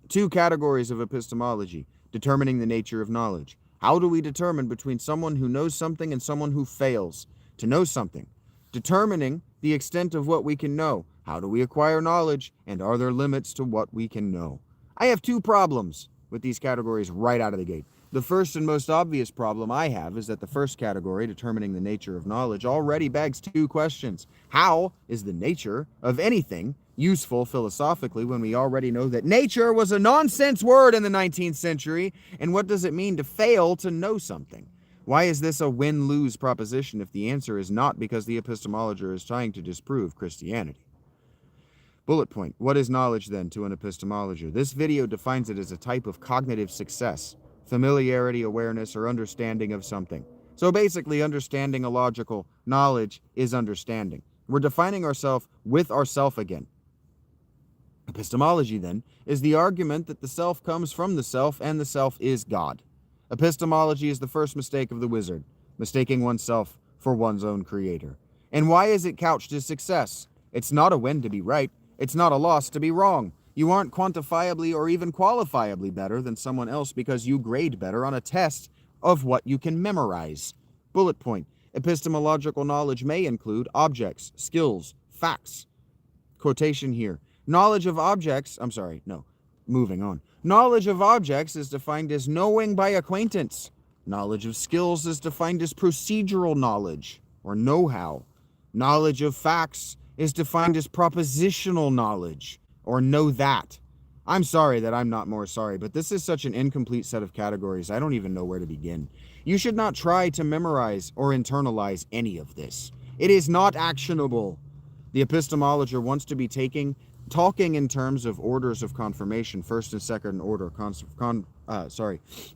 2 categories of epistemology: determining the nature of knowledge. How do we determine between someone who knows something and someone who fails to know something? Determining the extent of what we can know. How do we acquire knowledge, and are there limits to what we can know? I have 2 problems with these categories right out of the gate. The first and most obvious problem I have is that the first category, determining the nature of knowledge, already begs 2 questions. How is the nature of anything useful philosophically when we already know that nature was a nonsense word in the 19th century? And what does it mean to fail to know something? Why is this a win-lose proposition if the answer is not because the epistemologer is trying to disprove Christianity? Bullet point. What is knowledge then to an epistemologer? This video defines it as a type of cognitive success, familiarity, awareness, or understanding of something. So basically, understanding a logical knowledge is understanding. We're defining ourselves with ourself again. Epistemology, then, is the argument that the self comes from the self and the self is God. Epistemology is the first mistake of the wizard, mistaking oneself for one's own creator. And why is it couched as success? It's not a win to be right. It's not a loss to be wrong. You aren't quantifiably or even qualifiably better than someone else because you grade better on a test of what you can memorize. Bullet point. Epistemological knowledge may include objects, skills, facts. Quotation here. Knowledge of objects, moving on. Knowledge of objects is defined as knowing by acquaintance. Knowledge of skills is defined as procedural knowledge or know-how. Knowledge of facts is defined as propositional knowledge, or know that. I'm sorry that I'm not more sorry, but this is such an incomplete set of categories, I don't even know where to begin. You should not try to memorize or internalize any of this. It is not actionable. The epistemologer wants to be talking in terms of orders of confirmation, first and second order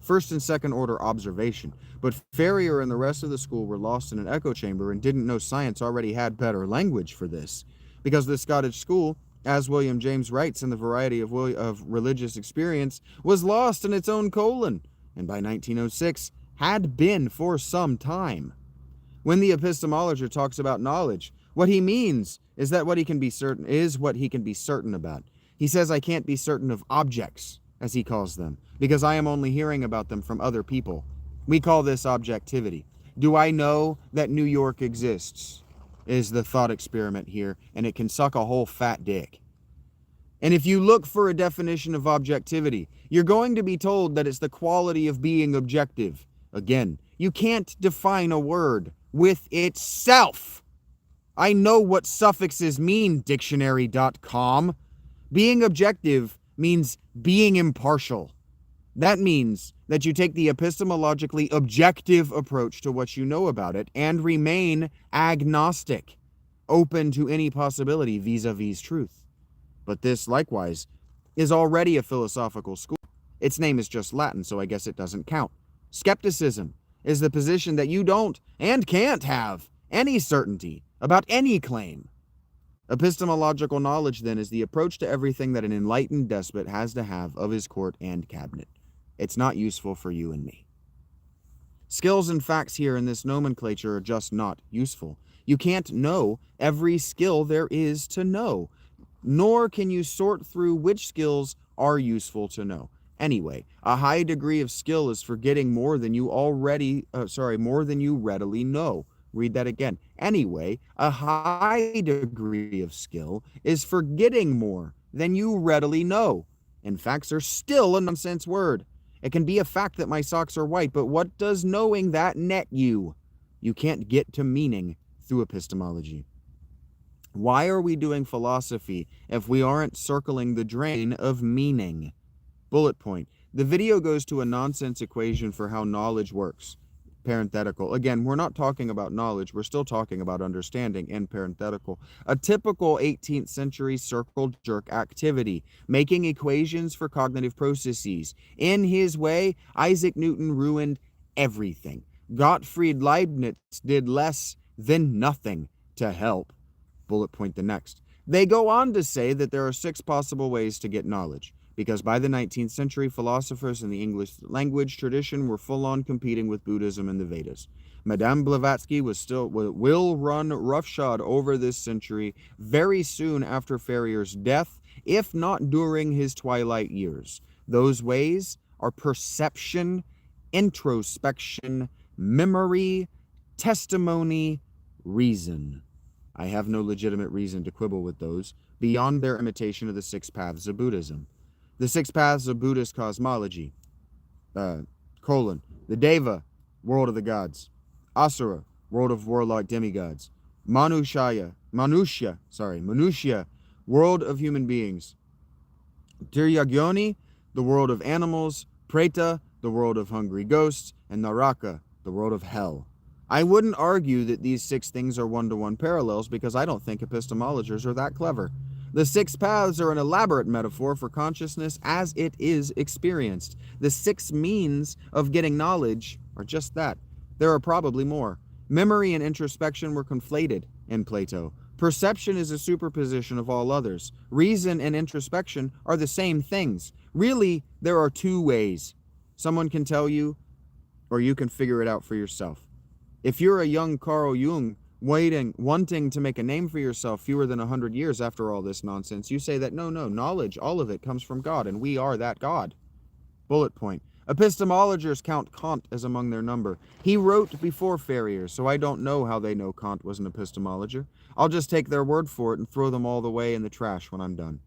first and second order observation. But Ferrier and the rest of the school were lost in an echo chamber and didn't know science already had better language for this, because the Scottish school, as William James writes in The Variety of Religious Experience, was lost in its own colon, and by 1906 had been for some time. When the epistemologer talks about knowledge, what he means is that what he can be certain about. He says, I can't be certain of objects, as he calls them, because I am only hearing about them from other people. We call this objectivity. Do I know that New York exists? Is the thought experiment here, and it can suck a whole fat dick. And if you look for a definition of objectivity, you're going to be told that it's the quality of being objective. Again, you can't define a word with itself. I know what suffixes mean, dictionary.com. Being objective means being impartial. That means that you take the epistemologically objective approach to what you know about it and remain agnostic, open to any possibility vis-a-vis truth. But this, likewise, is already a philosophical school. Its name is just Latin, so I guess it doesn't count. Skepticism is the position that you don't and can't have any certainty about any claim. Epistemological knowledge, then, is the approach to everything that an enlightened despot has to have of his court and cabinet. It's not useful for you and me. Skills and facts here in this nomenclature are just not useful. You can't know every skill there is to know, nor can you sort through which skills are useful to know. Anyway, a high degree of skill is forgetting more than you readily know. Read that again. Anyway, a high degree of skill is forgetting more than you readily know. And facts are still a nonsense word. It can be a fact that my socks are white, but what does knowing that net you? You can't get to meaning through epistemology. Why are we doing philosophy if we aren't circling the drain of meaning? Bullet point. The video goes to a nonsense equation for how knowledge works. Parenthetical. Again, we're not talking about knowledge, we're still talking about understanding, and parenthetical. A typical 18th century circle jerk activity, making equations for cognitive processes. In his way, Isaac Newton ruined everything. Gottfried Leibniz did less than nothing to help. Bullet point the next. They go on to say that there are 6 possible ways to get knowledge, because by the 19th century, philosophers in the English language tradition were full-on competing with Buddhism and the Vedas. Madame Blavatsky will run roughshod over this century very soon after Ferrier's death, if not during his twilight years. Those ways are perception, introspection, memory, testimony, reason. I have no legitimate reason to quibble with those, beyond their imitation of the 6 paths of Buddhism. The 6 paths of Buddhist cosmology, the Deva, world of the gods, Asura, world of warlike demigods, Manushya, world of human beings, Tiryagyoni, the world of animals, Preta, the world of hungry ghosts, and Naraka, the world of hell. I wouldn't argue that these 6 things are one-to-one parallels because I don't think epistemologers are that clever. The 6 paths are an elaborate metaphor for consciousness as it is experienced. The 6 means of getting knowledge are just that. There are probably more. Memory and introspection were conflated in Plato. Perception is a superposition of all others. Reason and introspection are the same things. Really, there are 2 ways. Someone can tell you, or you can figure it out for yourself. If you're a young Carl Jung, wanting to make a name for yourself fewer than 100 years after all this nonsense, you say that no, knowledge, all of it comes from God, and we are that God. Bullet point. Epistemologers count Kant as among their number. He wrote before Ferrier, so I don't know how they know Kant was an epistemologer. I'll just take their word for it and throw them all the way in the trash when I'm done.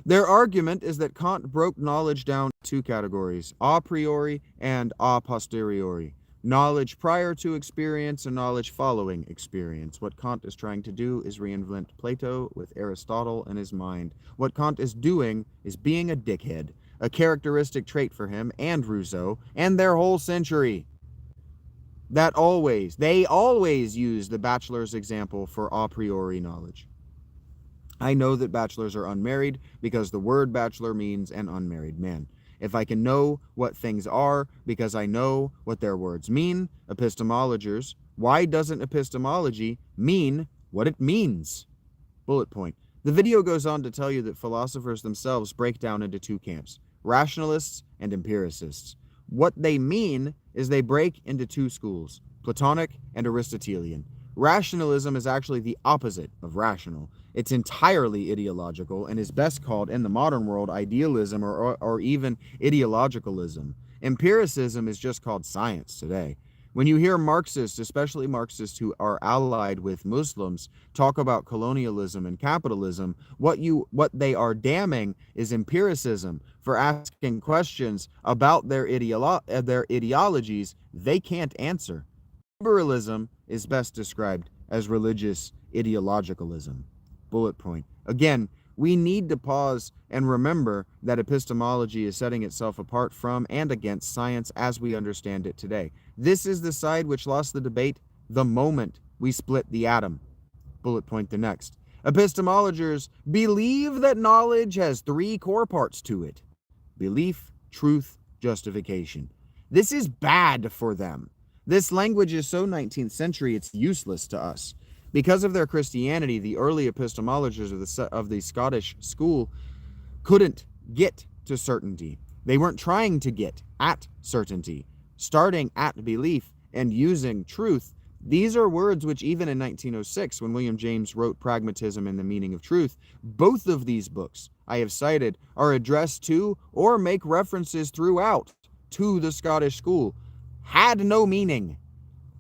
Their argument is that Kant broke knowledge down to 2 categories, a priori and a posteriori. knowledge prior to experience and knowledge following experience. What Kant is trying to do is reinvent Plato with Aristotle in his mind. What Kant is doing is being a dickhead, a characteristic trait for him and Rousseau and their whole century. They always use the bachelor's example for a priori knowledge. I know that bachelors are unmarried because the word bachelor means an unmarried man. If I can know what things are because I know what their words mean, epistemologers, why doesn't epistemology mean what it means? Bullet point. The video goes on to tell you that philosophers themselves break down into two camps, rationalists and empiricists. What they mean is they break into two schools, Platonic and Aristotelian. Rationalism is actually the opposite of rational. It's entirely ideological and is best called in the modern world idealism or even ideologicalism. Empiricism is just called science today. When you hear Marxists, especially Marxists who are allied with Muslims, talk about colonialism and capitalism, what they are damning is empiricism for asking questions about their ideologies they can't answer. Liberalism is best described as religious ideologicalism. Bullet point. Again, we need to pause and remember that epistemology is setting itself apart from and against science as we understand it today. This is the side which lost the debate the moment we split the atom. Bullet point the next. Epistemologers believe that knowledge has three core parts to it: belief, truth, justification. This is bad for them. This language is so 19th century it's useless to us. Because of their Christianity, the early epistemologists of the Scottish school couldn't get to certainty. They weren't trying to get at certainty. Starting at belief and using truth, these are words which even in 1906, when William James wrote Pragmatism and the Meaning of Truth, both of these books I have cited are addressed to or make references throughout to the Scottish school, had no meaning.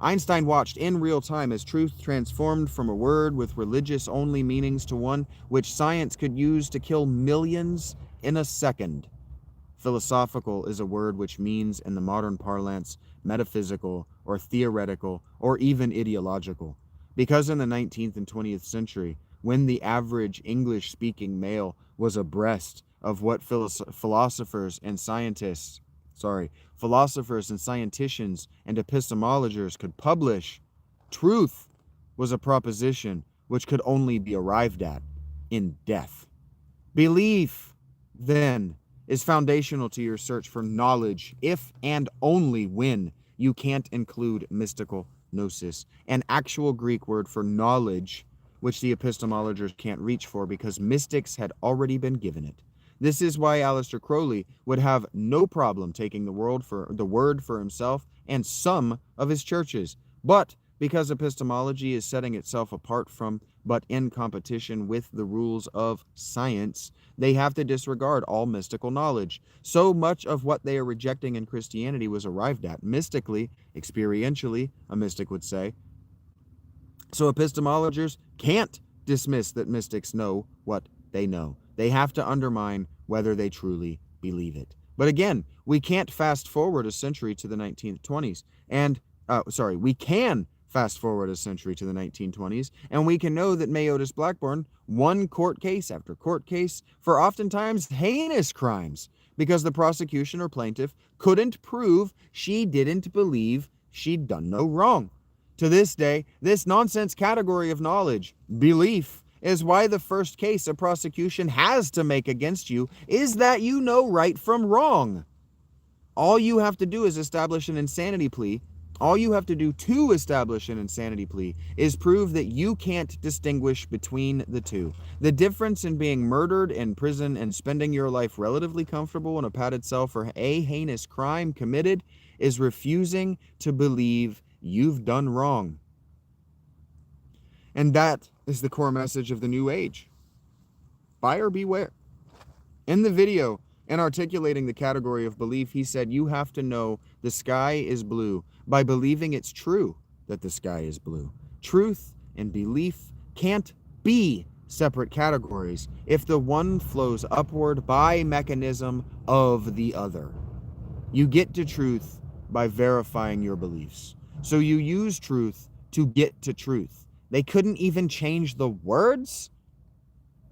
Einstein watched in real time as truth transformed from a word with religious-only meanings to one which science could use to kill millions in a second. Philosophical is a word which means, in the modern parlance, metaphysical or theoretical or even ideological. Because in the 19th and 20th century, when the average English-speaking male was abreast of what philosophers and scientists and epistemologists could publish, truth was a proposition which could only be arrived at in death. Belief, then, is foundational to your search for knowledge if and only when you can't include mystical gnosis, an actual Greek word for knowledge which the epistemologists can't reach for because mystics had already been given it. This is why Aleister Crowley would have no problem taking the word for himself and some of his churches. But because epistemology is setting itself apart from, but in competition with, the rules of science, they have to disregard all mystical knowledge. So much of what they are rejecting in Christianity was arrived at mystically, experientially, a mystic would say. So epistemologists can't dismiss that mystics know what they know. They have to undermine whether they truly believe it. But again, we can't fast forward a century to the 1920s. We can fast forward a century to the 1920s, and we can know that May Otis Blackburn won court case after court case for oftentimes heinous crimes because the prosecution or plaintiff couldn't prove she didn't believe she'd done no wrong. To this day, this nonsense category of knowledge, belief, is why the first case a prosecution has to make against you is that you know right from wrong. All you have to do is establish an insanity plea. All you have to do to establish an insanity plea is prove that you can't distinguish between the two. The difference in being murdered in prison and spending your life relatively comfortable in a padded cell for a heinous crime committed is refusing to believe you've done wrong. And that is the core message of the new age. Buyer beware. In the video, in articulating the category of belief, he said you have to know the sky is blue by believing it's true that the sky is blue. Truth and belief can't be separate categories if the one flows upward by mechanism of the other. You get to truth by verifying your beliefs. So you use truth to get to truth. They couldn't even change the words?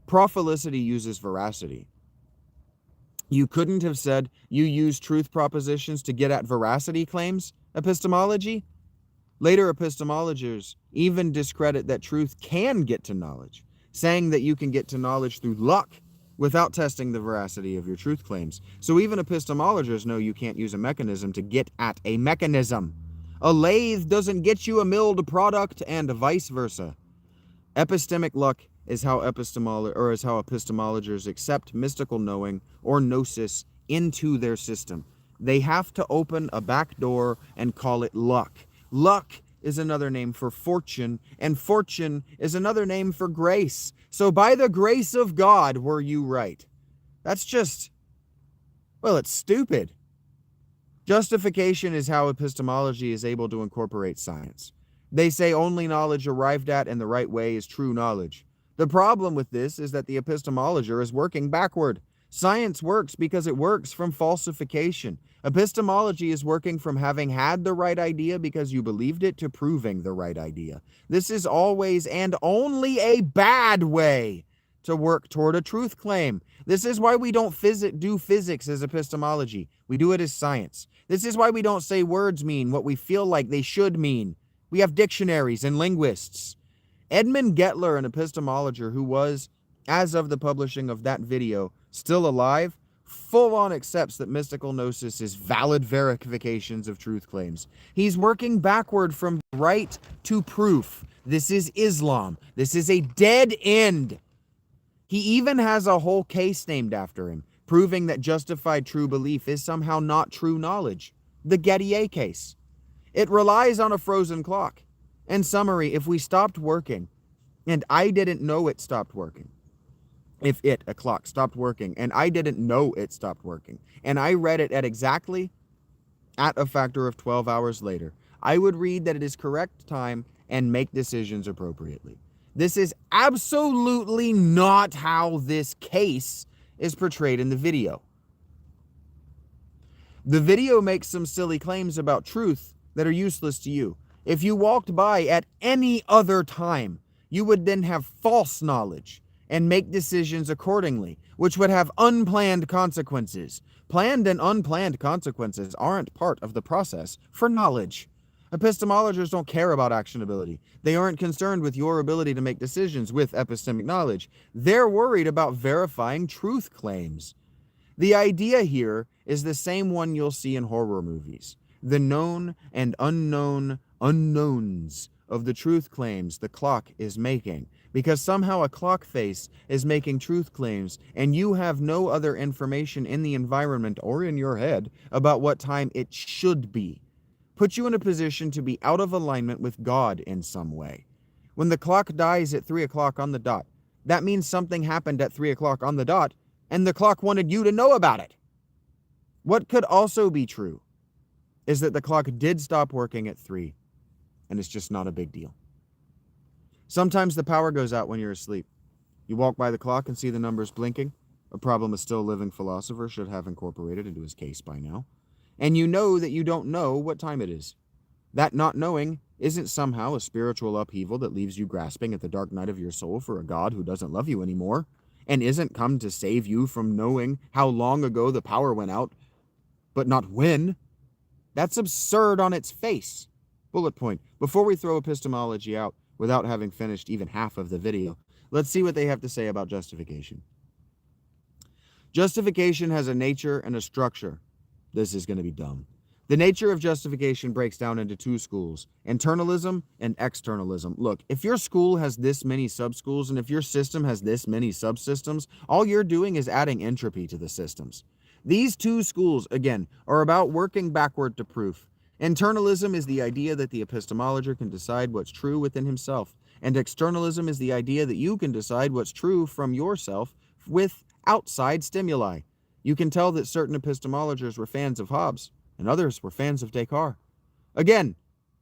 Prophelicity uses veracity. You couldn't have said you use truth propositions to get at veracity claims, epistemology? Later epistemologists even discredit that truth can get to knowledge, saying that you can get to knowledge through luck without testing the veracity of your truth claims. So even epistemologists know you can't use a mechanism to get at a mechanism. A lathe doesn't get you a milled product, and vice versa. Epistemic luck is how epistemologists accept mystical knowing or gnosis into their system. They have to open a back door and call it luck. Luck is another name for fortune, and fortune is another name for grace. So by the grace of God were you right. That's just, well, it's stupid. Justification is how epistemology is able to incorporate science. They say only knowledge arrived at in the right way is true knowledge. The problem with this is that the epistemologer is working backward. Science works because it works from falsification. Epistemology is working from having had the right idea because you believed it to proving the right idea. This is always and only a bad way to work toward a truth claim. This is why we don't do physics as epistemology. We do it as science. This is why we don't say words mean what we feel like they should mean. We have dictionaries and linguists. Edmund Gettler, an epistemologer who was, as of the publishing of that video, still alive, full-on accepts that mystical gnosis is valid verifications of truth claims. He's working backward from right to proof. This is Islam. This is a dead end. He even has a whole case named after him, proving that justified true belief is somehow not true knowledge. The Gettier case. It relies on a frozen clock. In summary, if we stopped working, and I didn't know it stopped working, if a clock, stopped working, and I didn't know it stopped working, and I read it at a factor of 12 hours later, I would read that it is correct time and make decisions appropriately. This is absolutely not how this case is portrayed in the video. The video makes some silly claims about truth that are useless to you. If you walked by at any other time, you would then have false knowledge and make decisions accordingly, which would have unplanned consequences. Planned and unplanned consequences aren't part of the process for knowledge. Epistemologists don't care about actionability. They aren't concerned with your ability to make decisions with epistemic knowledge. They're worried about verifying truth claims. The idea here is the same one you'll see in horror movies. The known and unknown unknowns of the truth claims the clock is making, because somehow a clock face is making truth claims and you have no other information in the environment or in your head about what time it should be. Put you in a position to be out of alignment with God in some way. When the clock dies at 3 o'clock on the dot, that means something happened at 3 o'clock on the dot and the clock wanted you to know about it. What could also be true is that the clock did stop working at 3 and it's just not a big deal. Sometimes the power goes out when you're asleep. You walk by the clock and see the numbers blinking, a problem a still living philosopher should have incorporated into his case by now. And you know that you don't know what time it is. That not knowing isn't somehow a spiritual upheaval that leaves you grasping at the dark night of your soul for a God who doesn't love you anymore, and isn't come to save you from knowing how long ago the power went out, but not when. That's absurd on its face. Bullet point. Before we throw epistemology out without having finished even half of the video, let's see what they have to say about justification. Justification has a nature and a structure. This is going to be dumb. The nature of justification breaks down into two schools, internalism and externalism. Look, if your school has this many subschools and if your system has this many subsystems, all you're doing is adding entropy to the systems. These two schools, again, are about working backward to proof. Internalism is the idea that the epistemologer can decide what's true within himself, and externalism is the idea that you can decide what's true from yourself with outside stimuli. You can tell that certain epistemologers were fans of Hobbes, and others were fans of Descartes. Again,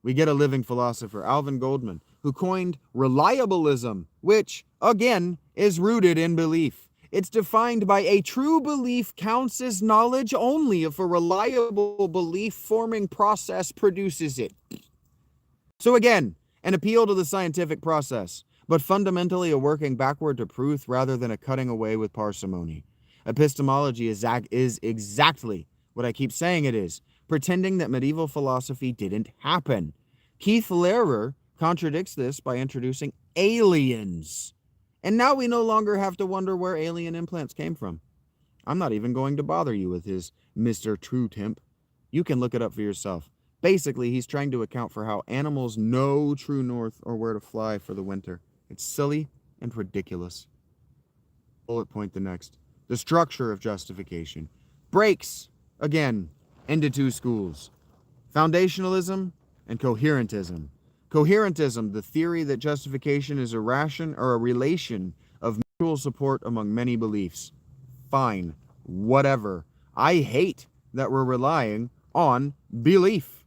we get a living philosopher, Alvin Goldman, who coined reliabilism, which, again, is rooted in belief. It's defined by a true belief counts as knowledge only if a reliable belief-forming process produces it. So again, an appeal to the scientific process, but fundamentally a working backward to truth rather than a cutting away with parsimony. Epistemology is exactly what I keep saying it is, pretending that medieval philosophy didn't happen. Keith Lehrer contradicts this by introducing aliens. And now we no longer have to wonder where alien implants came from. I'm not even going to bother you with his Mr. True Temp. You can look it up for yourself. Basically, he's trying to account for how animals know true north or where to fly for the winter. It's silly and ridiculous. Bullet point the next. The structure of justification breaks, again, into two schools. Foundationalism and coherentism. Coherentism, the theory that justification is a relation of mutual support among many beliefs. Fine, whatever. I hate that we're relying on belief.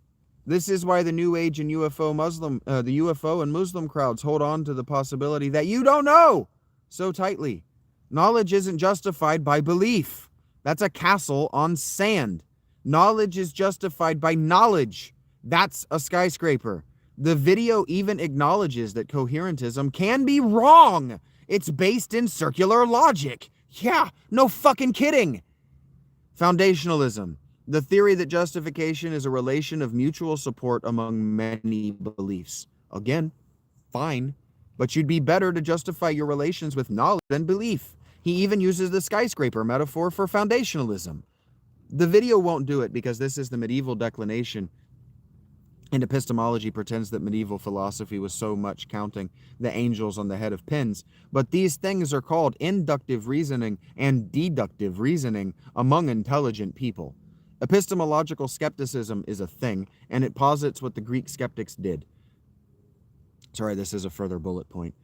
This is why the New Age and the UFO and Muslim crowds hold on to the possibility that you don't know so tightly. Knowledge isn't justified by belief. That's a castle on sand. Knowledge is justified by knowledge. That's a skyscraper. The video even acknowledges that coherentism can be wrong. It's based in circular logic. Yeah, no fucking kidding. Foundationalism, the theory that justification is a relation of mutual support among many beliefs. Again, fine, but you'd be better to justify your relations with knowledge than belief. He even uses the skyscraper metaphor for foundationalism. The video won't do it because this is the medieval declination, and epistemology pretends that medieval philosophy was so much counting the angels on the head of pins. But these things are called inductive reasoning and deductive reasoning among intelligent people. Epistemological skepticism is a thing, and it posits what the Greek skeptics did. Sorry, this is a further bullet point.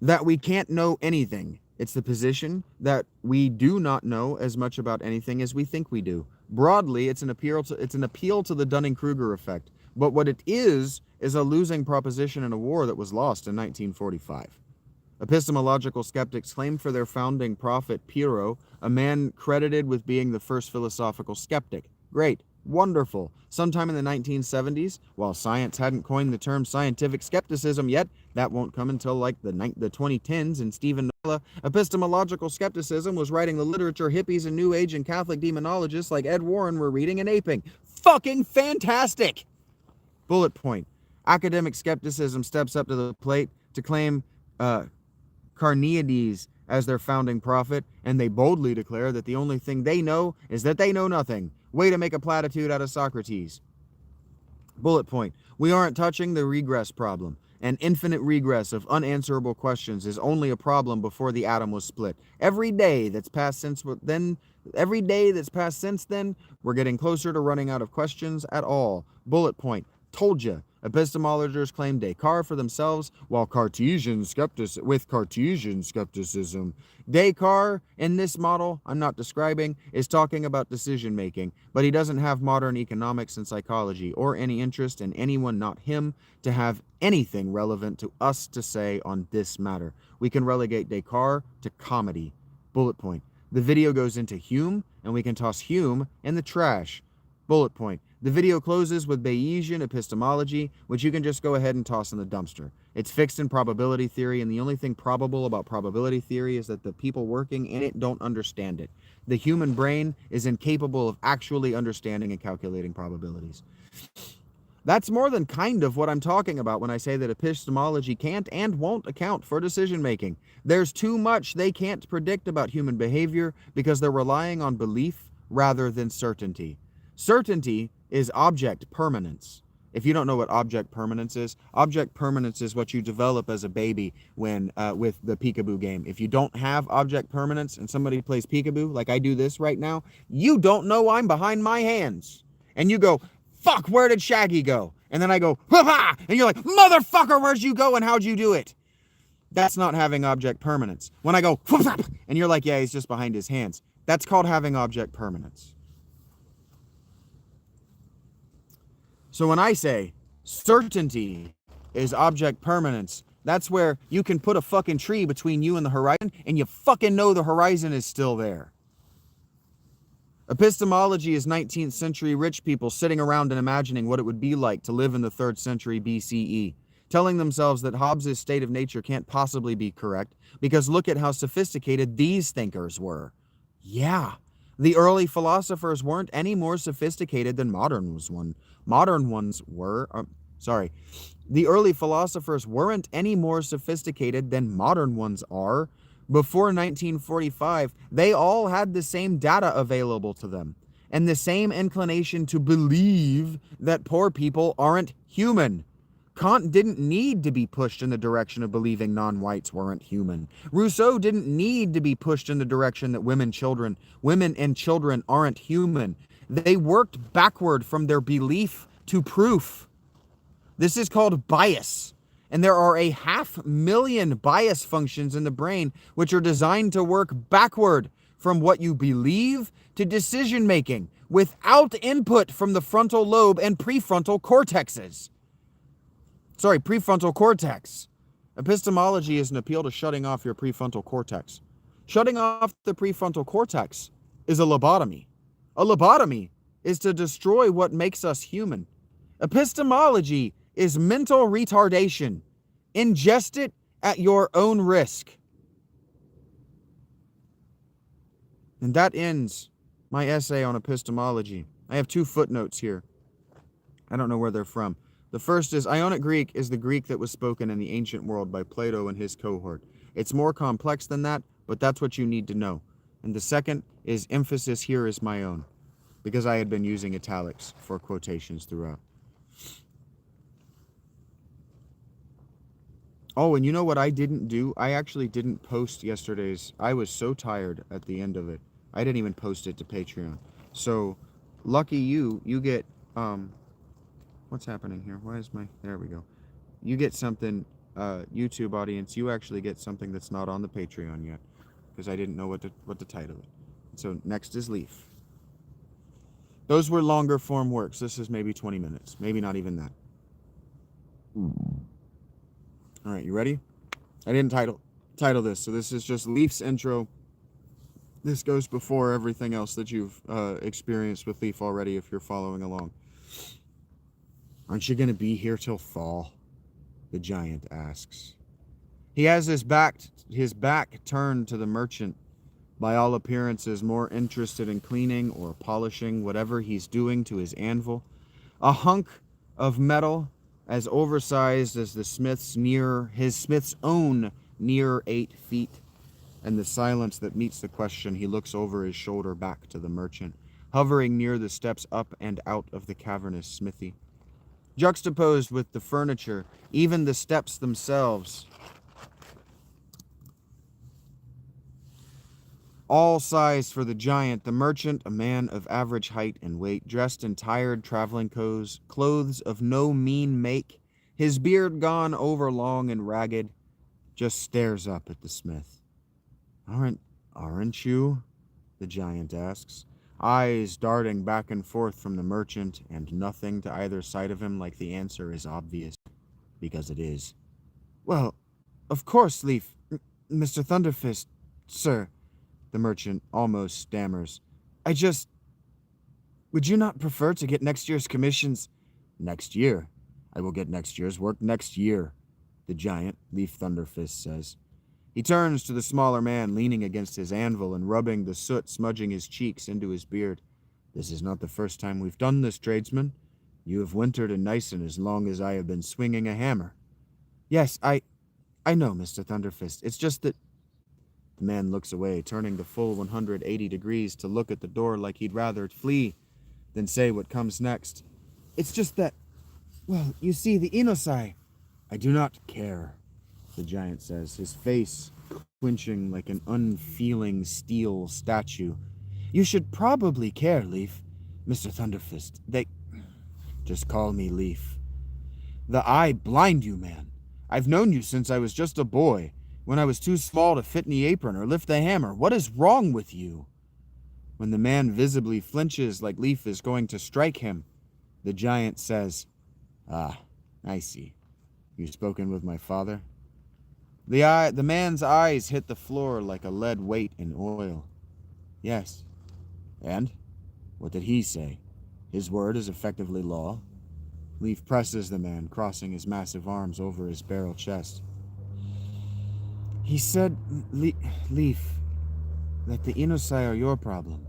That we can't know anything. It's the position that we do not know as much about anything as we think we do. Broadly, it's an appeal to the Dunning-Kruger effect. But what it is a losing proposition in a war that was lost in 1945. Epistemological skeptics claim for their founding prophet Pyrrho, a man credited with being the first philosophical skeptic. Great, wonderful. Sometime in the 1970s, while science hadn't coined the term scientific skepticism yet, that won't come until like the 2010s, and Stephen Nolla, epistemological skepticism was writing the literature hippies and New Age and Catholic demonologists like Ed Warren were reading and aping. Fucking fantastic! Bullet point. Academic skepticism steps up to the plate to claim Carneades as their founding prophet, and they boldly declare that the only thing they know is that they know nothing. Way to make a platitude out of Socrates. Bullet point. We aren't touching the regress problem. An infinite regress of unanswerable questions is only a problem before the atom was split. Every day that's passed since then, we're getting closer to running out of questions at all. Bullet point. Told ya. Epistemologists claim Descartes for themselves, while Cartesian skepticism. Descartes, in this model I'm not describing, is talking about decision making, but he doesn't have modern economics and psychology, or any interest in anyone not him to have anything relevant to us to say on this matter. We can relegate Descartes to comedy. Bullet point. The video goes into Hume, and we can toss Hume in the trash. Bullet point. The video closes with Bayesian epistemology, which you can just go ahead and toss in the dumpster. It's fixed in probability theory, and the only thing probable about probability theory is that the people working in it don't understand it. The human brain is incapable of actually understanding and calculating probabilities. That's more than kind of what I'm talking about when I say that epistemology can't and won't account for decision making. There's too much they can't predict about human behavior because they're relying on belief rather than certainty. Certainty is object permanence. If you don't know what object permanence is what you develop as a baby when with the peekaboo game. If you don't have object permanence and somebody plays peekaboo, like I do this right now, you don't know I'm behind my hands. And you go, fuck, where did Shaggy go? And then I go, ha-ha! And you're like, motherfucker, where'd you go and how'd you do it? That's not having object permanence. When I go, and you're like, yeah, he's just behind his hands. That's called having object permanence. So when I say certainty is object permanence, That's where you can put a fucking tree between you and the horizon, and you fucking know the horizon is still there. Epistemology is 19th century rich people sitting around and imagining what it would be like to live in the 3rd century BCE, telling themselves that Hobbes' state of nature can't possibly be correct, because look at how sophisticated these thinkers were. Yeah, the early philosophers weren't any more sophisticated than modern ones were. The early philosophers weren't any more sophisticated than modern ones are. Before 1945, they all had the same data available to them and the same inclination to believe that poor people aren't human. Kant didn't need to be pushed in the direction of believing non-whites weren't human. Rousseau didn't need to be pushed in the direction that women and children aren't human. They worked backward from their belief to proof. This is called bias. And there are 500,000 bias functions in the brain which are designed to work backward from what you believe to decision making without input from the frontal lobe and prefrontal cortexes. Prefrontal cortex. Epistemology is an appeal to shutting off your prefrontal cortex. Shutting off the prefrontal cortex is a lobotomy. A lobotomy is to destroy what makes us human. Epistemology is mental retardation. Ingest it at your own risk. And that ends my essay on epistemology. I have 2 footnotes here. I don't know where they're from. The first is, Ionic Greek is the Greek that was spoken in the ancient world by Plato and his cohort. It's more complex than that, but that's what you need to know. And the second is, emphasis here is my own, because I had been using italics for quotations throughout. Oh, and you know what I didn't do? I actually didn't post yesterday's. I was so tired at the end of it. I didn't even post it to Patreon. So, lucky you get, what's happening here? Why is there we go. You get something, YouTube audience, you actually get something that's not on the Patreon yet, because I didn't know what to title it. So, next is Leaf. Those were longer form works. This is maybe 20 minutes. Maybe not even that. All right, you ready? I didn't title this, so this is just Leaf's intro. This goes before everything else that you've experienced with Leaf already, if you're following along. Aren't you going to be here till fall? The giant asks. He has his back turned to the merchant, by all appearances more interested in cleaning or polishing whatever he's doing to his anvil. A hunk of metal as oversized as his smith's own near 8 feet. And the silence that meets the question, he looks over his shoulder back to the merchant, hovering near the steps up and out of the cavernous smithy. Juxtaposed with the furniture, even the steps themselves, all size for the giant, the merchant, a man of average height and weight, dressed in tired traveling clothes of no mean make, his beard gone over long and ragged, just stares up at the smith. Aren't you? The giant asks, eyes darting back and forth from the merchant and nothing to either side of him, like the answer is obvious, because it is. Well, of course, Leaf, Mr. Thunderfist, sir, the merchant almost stammers. Would you not prefer to get next year's commissions? Next year? I will get next year's work next year, the giant, Leaf Thunderfist, says. He turns to the smaller man leaning against his anvil and rubbing the soot smudging his cheeks into his beard. This is not the first time we've done this, tradesman. You have wintered in Nyson as long as I have been swinging a hammer. Yes, I know, Mr. Thunderfist. It's just that... The man looks away, turning the full 180 degrees to look at the door like he'd rather flee than say what comes next. It's just that, well, you see, the Inosai... I do not care, the giant says, his face quenching like an unfeeling steel statue. You should probably care, Leaf. Mr. Thunderfist, Just call me Leaf. The eye blind you, man. I've known you since I was just a boy, when I was too small to fit in the apron or lift the hammer. What is wrong with you? When the man visibly flinches like Leaf is going to strike him, the giant says, Ah, I see. You've spoken with my father? The man's eyes hit the floor like a lead weight in oil. Yes. And? What did he say? His word is effectively law. Leaf presses the man, crossing his massive arms over his barrel chest. He said, Leaf, that the Inosai are your problem.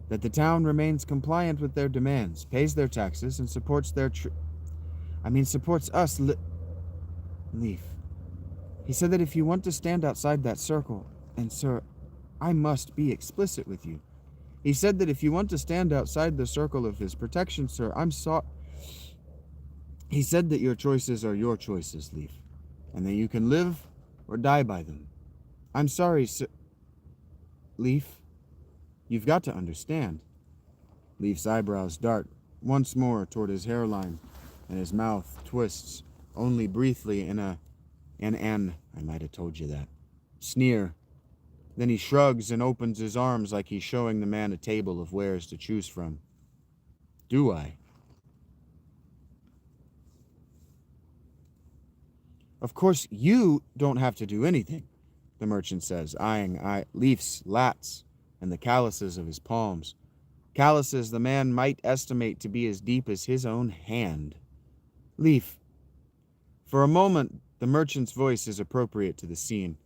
That the town remains compliant with their demands, pays their taxes, and supports supports us, Leaf. He said that if you want to stand outside that circle, and sir, I must be explicit with you. He said that if you want to stand outside the circle of his protection, sir, He said that your choices are your choices, Leaf, and that you can live or die by them. I'm sorry, sir. Leaf, you've got to understand. Leaf's eyebrows dart once more toward his hairline, and his mouth twists only briefly in I might have told you that, sneer. Then he shrugs and opens his arms like he's showing the man a table of wares to choose from. Do I? Of course, you don't have to do anything, the merchant says, eyeing Leaf's lats and the calluses of his palms. Calluses the man might estimate to be as deep as his own hand. Leaf. For a moment, the merchant's voice is appropriate to the scene.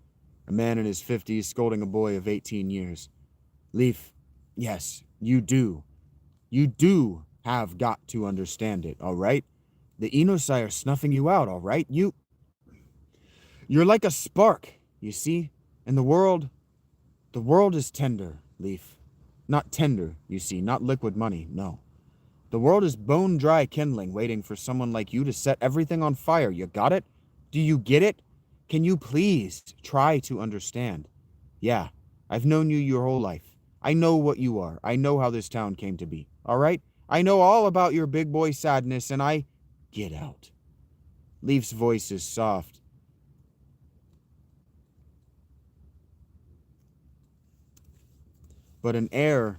A man in his 50s scolding a boy of 18 years. Leaf, yes, you do. You do have got to understand it, all right? The Inosai are snuffing you out, all right? You're like a spark, you see? And the world is tender, Leaf. Not tender, you see, not liquid money, no. The world is bone-dry kindling, waiting for someone like you to set everything on fire. You got it? Do you get it? Can you please try to understand? Yeah, I've known you your whole life. I know what you are. I know how this town came to be, all right? I know all about your big boy sadness, and I... Get out. Leaf's voice is soft. But an air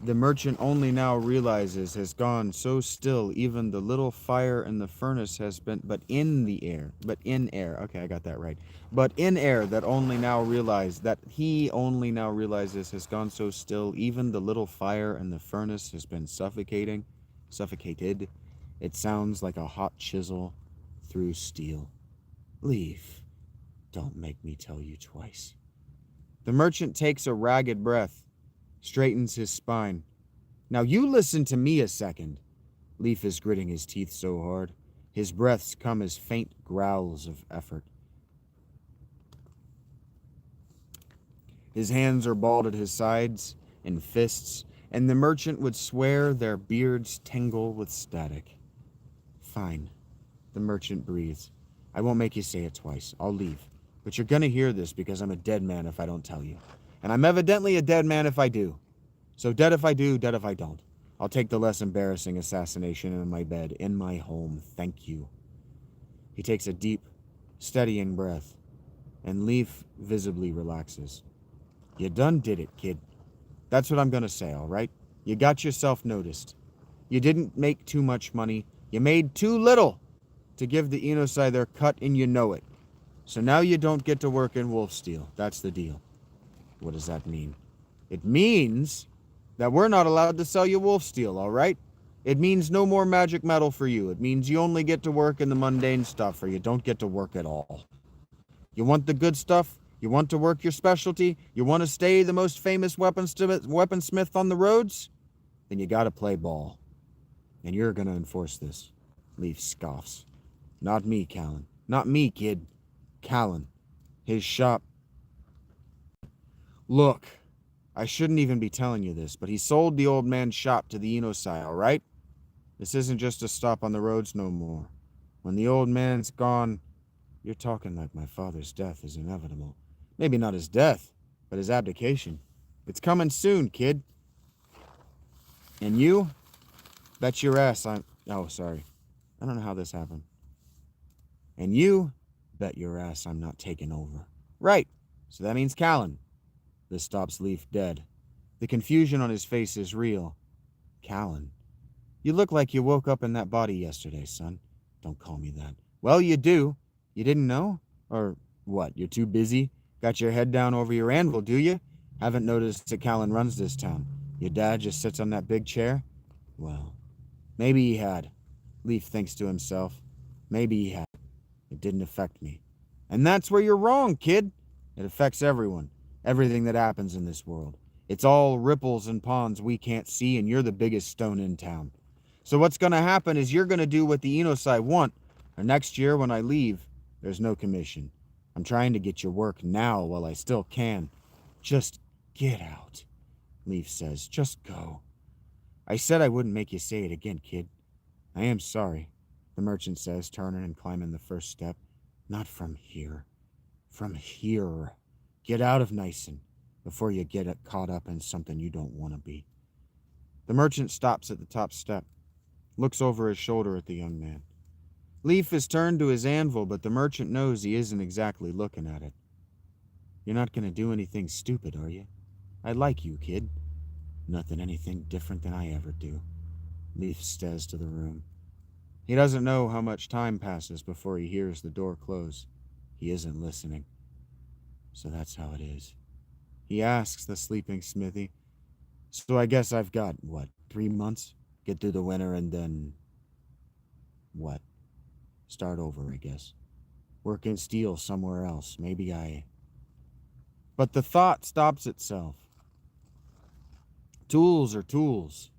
the merchant only now realizes has gone so still even the little fire in the furnace has been in air. Okay, I got that right. But in air that he only now realizes has gone so still even the little fire in the furnace has been suffocated. It sounds like a hot chisel through steel. Leaf, don't make me tell you twice. The merchant takes a ragged breath, straightens his spine. Now you listen to me a second. Leaf is gritting his teeth so hard. His breaths come as faint growls of effort. His hands are balled at his sides in fists, and the merchant would swear their beards tingle with static. Fine, the merchant breathes. I won't make you say it twice. I'll leave. But you're gonna hear this because I'm a dead man if I don't tell you. And I'm evidently a dead man if I do. So dead if I do, dead if I don't. I'll take the less embarrassing assassination in my bed, in my home. Thank you. He takes a deep, steadying breath, and Leaf visibly relaxes. You done did it, kid. That's what I'm gonna say, all right? You got yourself noticed. You didn't make too much money. You made too little to give the Inosai their cut, and you know it. So now you don't get to work in Wolfsteel. That's the deal. What does that mean? It means that we're not allowed to sell you Wolfsteel, all right? It means no more magic metal for you. It means you only get to work in the mundane stuff, or you don't get to work at all. You want the good stuff? You want to work your specialty? You want to stay the most famous weaponsmith on the roads? Then you gotta play ball. And you're gonna enforce this. Leaf scoffs. Not me, Callan. Not me, kid. Callan. His shop. Look, I shouldn't even be telling you this, but he sold the old man's shop to the Inosai, all right? This isn't just a stop on the roads no more. When the old man's gone, you're talking like my father's death is inevitable. Maybe not his death, but his abdication. It's coming soon, kid. And you? Bet your ass Oh, sorry. I don't know how this happened. And you? Bet your ass I'm not taking over. Right. So that means Callan. This stops Leaf dead. The confusion on his face is real. Callan. You look like you woke up in that body yesterday, son. Don't call me that. Well, you do. You didn't know? Or What, you're too busy? Got your head down over your anvil, do you? Haven't noticed that Callan runs this town. Your dad just sits on that big chair? Well, maybe he had. Leaf thinks to himself. Maybe he had. It didn't affect me. And that's where you're wrong, kid. It affects everyone. Everything that happens in this world. It's all ripples and ponds we can't see, and you're the biggest stone in town. So what's going to happen is you're going to do what the Enosai want, or next year when I leave, there's no commission. I'm trying to get your work now while I still can. Just get out, Leaf says. Just go. I said I wouldn't make you say it again, kid. I am sorry, the merchant says, turning and climbing the first step. Not from here. From here. Get out of Nyson before you get caught up in something you don't want to be. The merchant stops at the top step, looks over his shoulder at the young man. Leaf is turned to his anvil, but the merchant knows he isn't exactly looking at it. You're not going to do anything stupid, are you? I like you, kid. Nothing anything different than I ever do. Leaf stares to the room. He doesn't know how much time passes before he hears the door close. He isn't listening. So that's how it is. He asks the sleeping smithy. So I guess I've got, 3 months? Get through the winter and then... what? Start over, I guess. Work in steel somewhere else. Maybe I... But the thought stops itself. Tools are tools.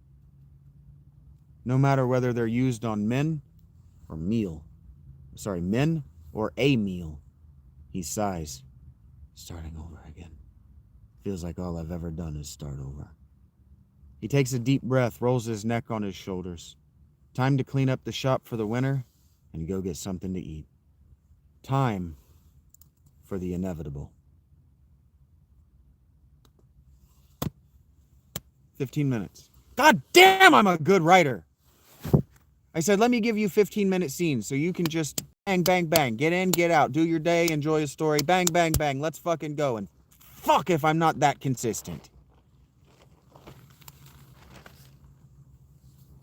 No matter whether they're used on men or meal. Men or a meal. He sighs. Starting over again. Feels like all I've ever done is start over. He takes a deep breath, rolls his neck on his shoulders. Time to clean up the shop for the winter and go get something to eat. Time for the inevitable. 15 minutes. God damn, I'm a good writer. I said, let me give you 15-minute scenes so you can just bang, bang, bang. Get in, get out. Do your day, enjoy a story. Bang, bang, bang. Let's fucking go. And fuck if I'm not that consistent.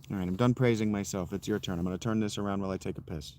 All right, I'm done praising myself. It's your turn. I'm going to turn this around while I take a piss.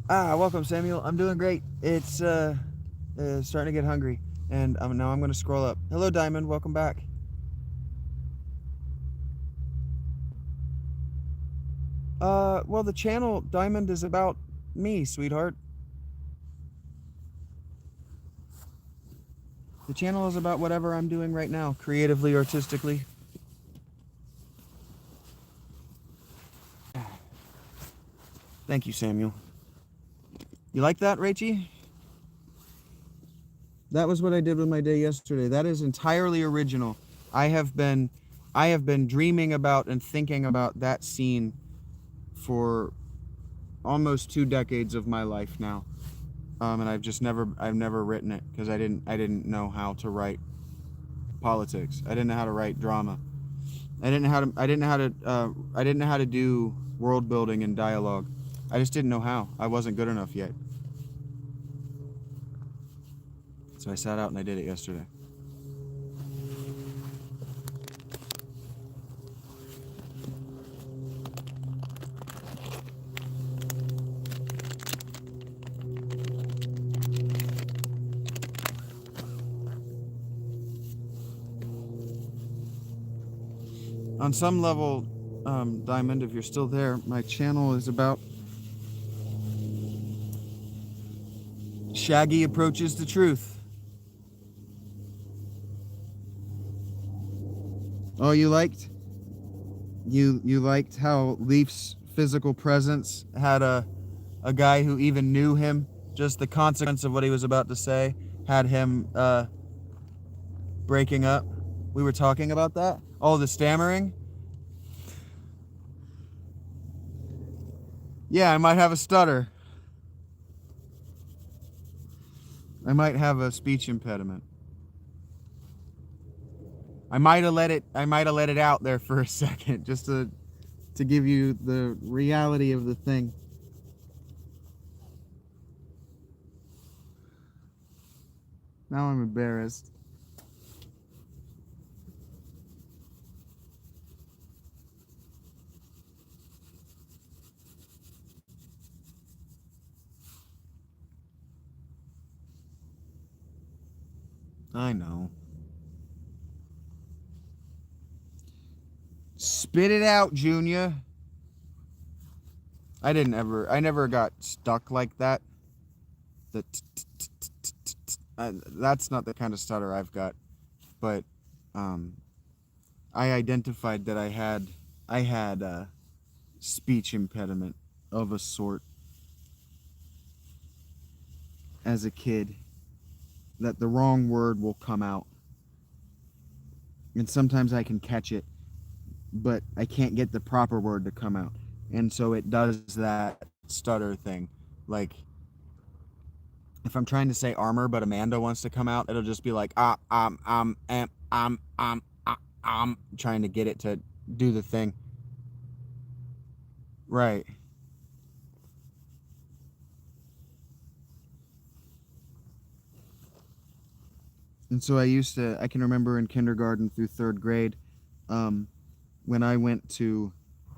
Welcome, Samuel. I'm doing great. It's starting to get hungry, and now I'm going to scroll up. Hello, Diamond. Welcome back. Well, the channel, Diamond, is about me, sweetheart. The channel is about whatever I'm doing right now, creatively, artistically. Thank you, Samuel. You like that, Rachie? That was what I did with my day yesterday. That is entirely original. I have been dreaming about and thinking about that scene for almost 2 decades of my life now. And I've never written it because I didn't know how to write politics. I didn't know how to write drama. I didn't know how to. I didn't know how to. I didn't know how to do world building and dialogue. I just didn't know how. I wasn't good enough yet. So I sat out and I did it yesterday. On some level, Diamond, if you're still there, my channel is about Shaggy approaches the truth. Oh, you liked? You liked how Leaf's physical presence had a guy who even knew him, just the consequence of what he was about to say, had him breaking up. We were talking about that. Oh, the stammering. Yeah, I might have a stutter. I might have a speech impediment. I might have let it out there for a second just to give you the reality of the thing. Now I'm embarrassed. I know. Spit it out, Junior. I never got stuck like that. That's not the kind of stutter I've got. But I identified that I had a speech impediment of a sort as a kid. That the wrong word will come out. And sometimes I can catch it, but I can't get the proper word to come out. And so it does that stutter thing. Like, if I'm trying to say armor, but Amanda wants to come out, it'll just be like, trying to get it to do the thing. Right. And so I can remember in kindergarten through third grade, when I went to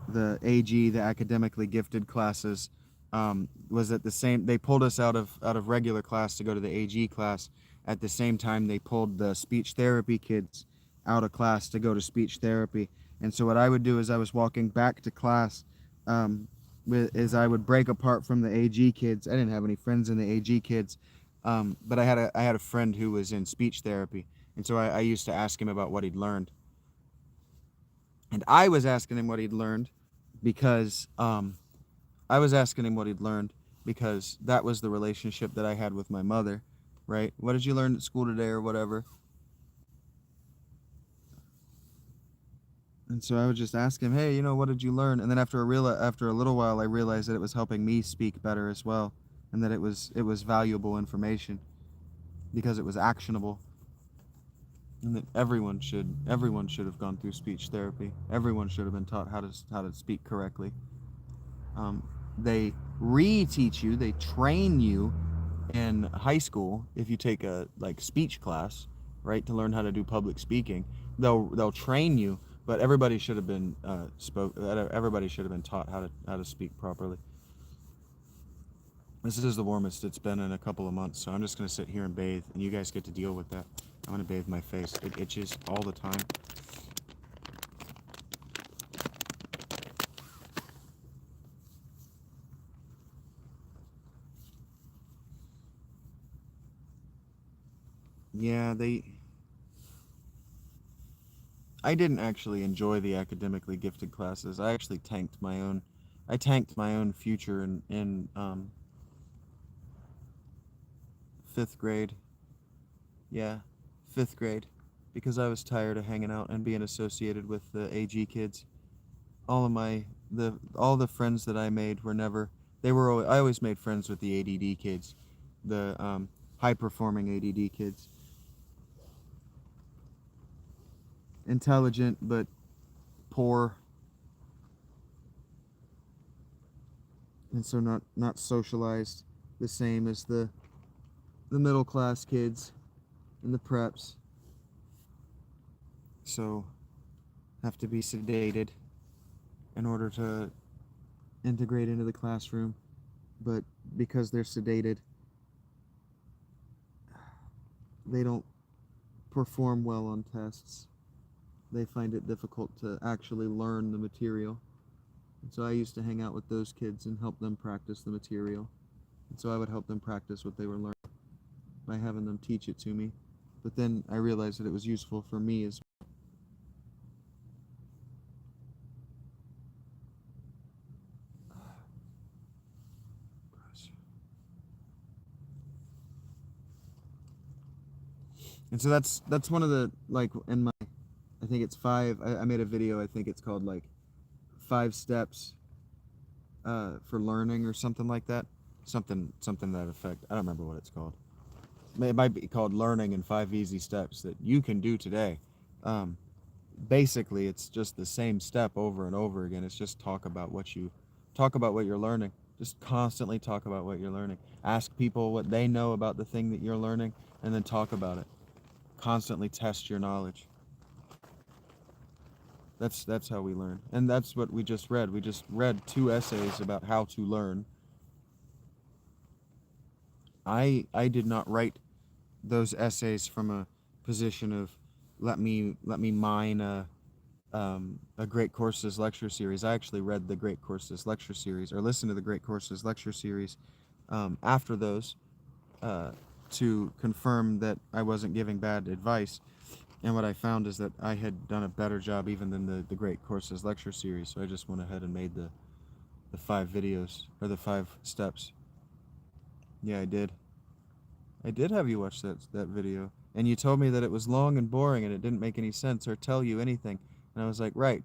the AG, the academically gifted classes, was at the same, they pulled us out of regular class to go to the AG class. At the same time, they pulled the speech therapy kids out of class to go to speech therapy. And so what I would do is I was walking back to class, is I would break apart from the AG kids. I didn't have any friends in the AG kids, but I had a friend who was in speech therapy, and so I used to ask him about what he'd learned. And I was asking him what he'd learned because that was the relationship that I had with my mother, right? What did you learn at school today or whatever? And so I would just ask him, hey, what did you learn? And then after a little while, I realized that it was helping me speak better as well, and that it was valuable information because it was actionable, and that everyone should have gone through speech therapy. Everyone should have been taught how to speak correctly. They reteach you, they train you in high school if you take a speech class, right, to learn how to do public speaking. They'll train you, but everybody should have been everybody should have been taught how to speak properly. This is the warmest it's been in a couple of months, so I'm just gonna sit here and bathe, and you guys get to deal with that. I'm gonna bathe my face. It itches all the time. Yeah, I didn't actually enjoy the academically gifted classes. I actually tanked my own future in 5th grade. Yeah, 5th grade, because I was tired of hanging out and being associated with the AG kids. All the friends that I made were never. I always made friends with the ADD kids, the high performing ADD kids. Intelligent, but poor, and so not socialized the same as the middle class kids and the preps. So have to be sedated in order to integrate into the classroom. But because they're sedated, they don't perform well on tests. They find it difficult to actually learn the material. And so I used to hang out with those kids and help them practice the material. And so I would help them practice what they were learning by having them teach it to me. But then I realized that it was useful for me as well. And so that's one of the, like, in my, I think it's I made a video, I think it's called like 5 steps for learning or something like that. Something to that effect. I don't remember what it's called. It might be called Learning in 5 Easy Steps that you can do today. Basically, it's just the same step over and over again. It's just talk about what you're learning. Just constantly talk about what you're learning. Ask people what they know about the thing that you're learning, and then talk about it. Constantly test your knowledge. That's how we learn. And that's what we just read. We just read 2 essays about how to learn. I did not write those essays from a position of let me mine a Great Courses lecture series. I actually read the Great Courses lecture series, or listened to the Great Courses lecture series after those to confirm that I wasn't giving bad advice. And what I found is that I had done a better job even than the Great Courses lecture series. So I just went ahead and made the 5 videos, or the 5 steps. Yeah, I did. I did have you watch that video. And you told me that it was long and boring and it didn't make any sense or tell you anything. And I was like, right.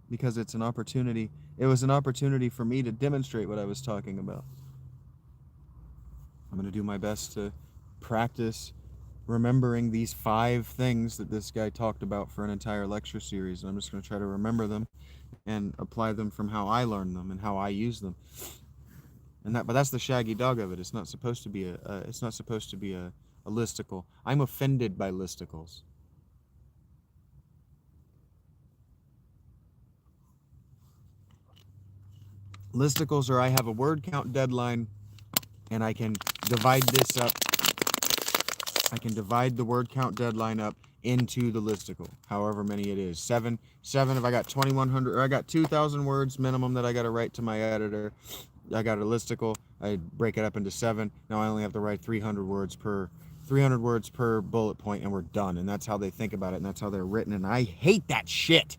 Because it's an opportunity. It was an opportunity for me to demonstrate what I was talking about. I'm going to do my best to practice remembering these 5 things that this guy talked about for an entire lecture series. And I'm just going to try to remember them and apply them from how I learned them and how I use them. But that's the shaggy dog of it. It's not supposed to be a listicle. I'm offended by listicles. Listicles are I have a word count deadline and I can divide this up. I can divide the word count deadline up into the listicle, however many it is. 7 if I got 2,100, or I got 2,000 words minimum that I got to write to my editor. I got a listicle. I break it up into 7. Now I only have to write 300 words per bullet point, and we're done. And that's how they think about it, and that's how they're written. And I hate that shit.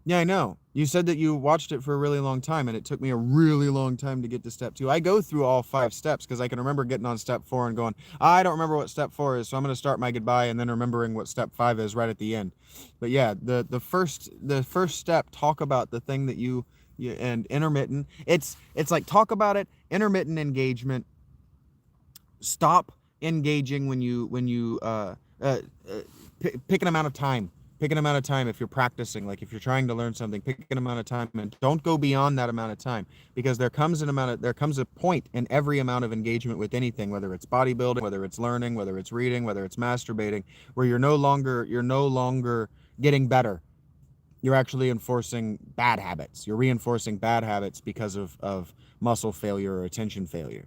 Yeah, I know. You said that you watched it for a really long time, and it took me a really long time to get to step 2. I go through all 5 steps because I can remember getting on step 4 and going, I don't remember what step 4 is, so I'm going to start my goodbye and then remembering what step 5 is right at the end. But yeah, the first step, talk about the thing that you and intermittent. It's like talk about it, intermittent engagement. Stop engaging when you pick an amount of time. Pick an amount of time if you're practicing, like if you're trying to learn something, pick an amount of time and don't go beyond that amount of time, because there comes a point in every amount of engagement with anything, whether it's bodybuilding, whether it's learning, whether it's reading, whether it's masturbating, where you're no longer getting better. You're actually enforcing bad habits. You're reinforcing bad habits because of muscle failure or attention failure.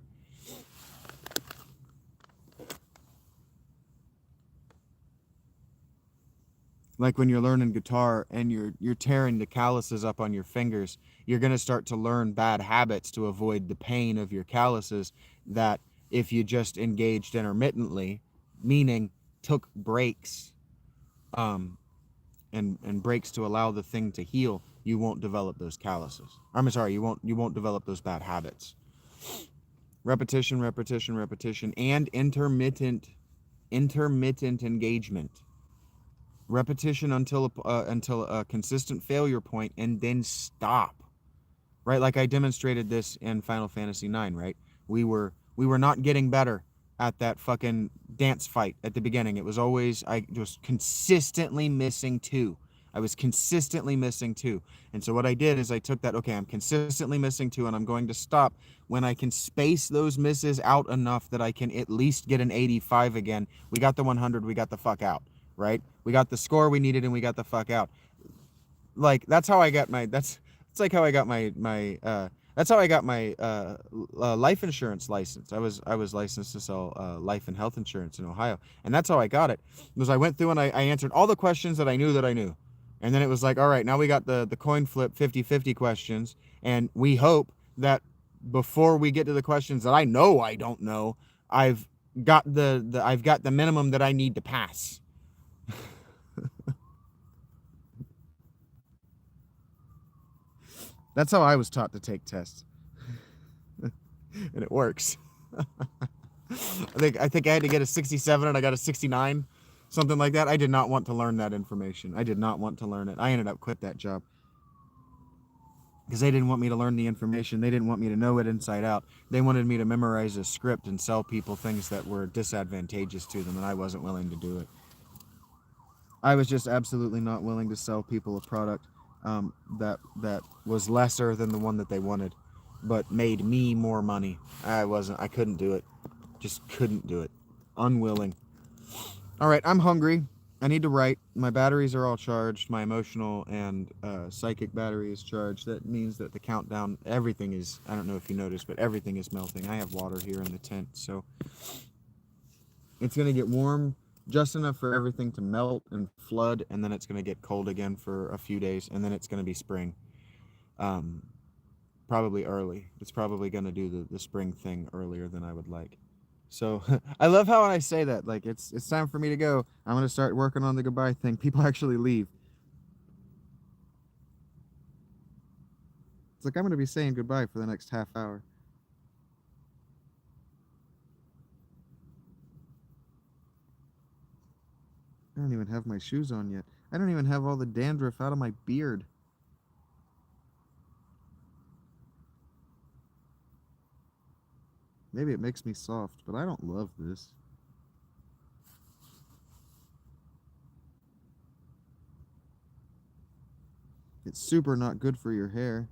Like when you're learning guitar and you're tearing the calluses up on your fingers, you're going to start to learn bad habits to avoid the pain of your calluses, that if you just engaged intermittently, meaning took breaks, and breaks to allow the thing to heal, you won't develop those calluses. I'm sorry, you won't develop those bad habits. Repetition, and intermittent engagement. Repetition until a consistent failure point, and then stop. Right? Like I demonstrated this in Final Fantasy IX, right? We were not getting better. at that fucking dance fight at the beginning. It was always, I was consistently missing 2. I was consistently missing 2. And so what I did is I took that, okay, I'm consistently missing 2, and I'm going to stop when I can space those misses out enough that I can at least get an 85 again. We got the 100, we got the fuck out, right? We got the score we needed and we got the fuck out. Like, that's how I got my, that's like how I got that's how I got my life insurance license. I was licensed to sell life and health insurance in Ohio, and that's how I got it. Was I went through and I answered all the questions that I knew, and then it was like, all right, now we got the coin flip 50-50 questions, and we hope that before we get to the questions that I know I don't know, I've got I've got the minimum that I need to pass. That's how I was taught to take tests. And it works. I think I had to get a 67 and I got a 69, something like that. I did not want to learn that information. I did not want to learn it. I ended up quit that job because they didn't want me to learn the information. They didn't want me to know it inside out. They wanted me to memorize a script and sell people things that were disadvantageous to them, and I wasn't willing to do it. I was just absolutely not willing to sell people a product that was lesser than the one that they wanted, but made me more money. I couldn't do it. Just couldn't do it. Unwilling. All right, I'm hungry. I need to write. My batteries are all charged. My emotional and psychic battery is charged. That means that the countdown, everything is, I don't know if you noticed, but everything is melting. I have water here in the tent, so it's going to get warm just enough for everything to melt and flood, and then it's going to get cold again for a few days, and then it's going to be spring. Probably early. It's probably going to do the spring thing earlier than I would like. So I love how when I say that, like, it's time for me to go. I'm going to start working on the goodbye thing. People actually leave. It's like I'm going to be saying goodbye for the next half hour. I don't even have my shoes on yet. I don't even have all the dandruff out of my beard. Maybe it makes me soft, but I don't love this. It's super not good for your hair.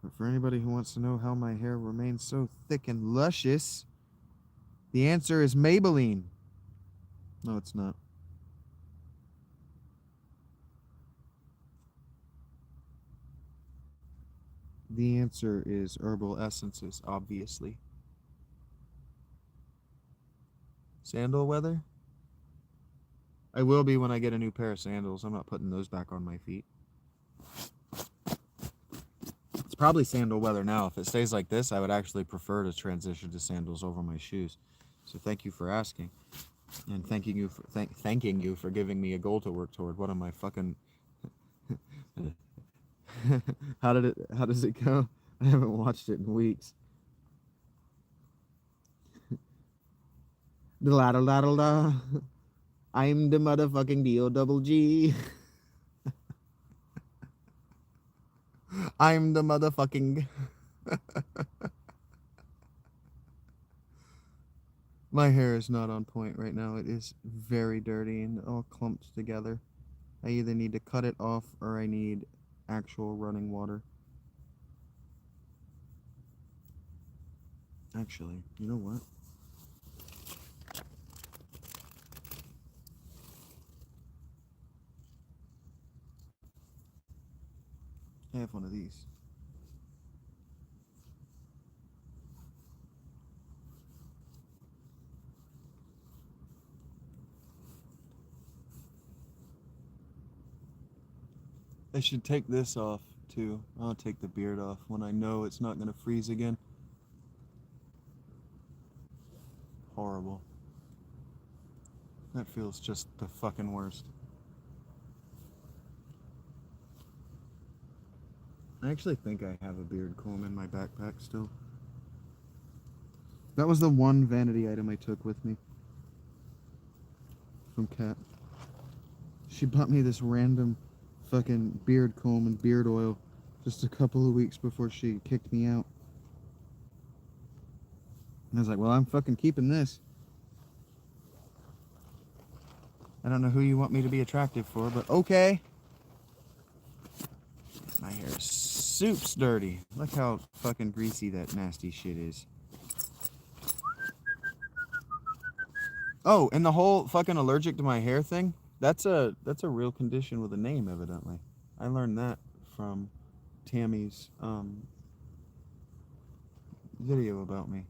But for anybody who wants to know how my hair remains so thick and luscious, the answer is Maybelline. No, it's not. The answer is herbal essences, obviously. Sandal weather? I will be when I get a new pair of sandals. I'm not putting those back on my feet. It's probably sandal weather now. If it stays like this, I would actually prefer to transition to sandals over my shoes. So thank you for asking. And thanking you for giving me a goal to work toward. What am I fucking... How does it go? I haven't watched it in weeks. Da-la-da-la-da-la. I'm the motherfucking D-O-double-G. I'm the motherfucking... My hair is not on point right now. It is very dirty and all clumped together. I either need to cut it off or I need actual running water. Actually, you know what? I have one of these. I should take this off too. I'll take the beard off when I know it's not going to freeze again. Horrible. That feels just the fucking worst. I actually think I have a beard comb in my backpack still. That was the one vanity item I took with me from Kat. She bought me this random fucking beard comb and beard oil just a couple of weeks before she kicked me out. I was like, well, I'm fucking keeping this. I don't know who you want me to be attractive for, but okay. My hair is soup's dirty. Look how fucking greasy that nasty shit is. Oh, and the whole fucking allergic to my hair thing, that's a real condition with a name, evidently. I learned that from Tammy's video about me.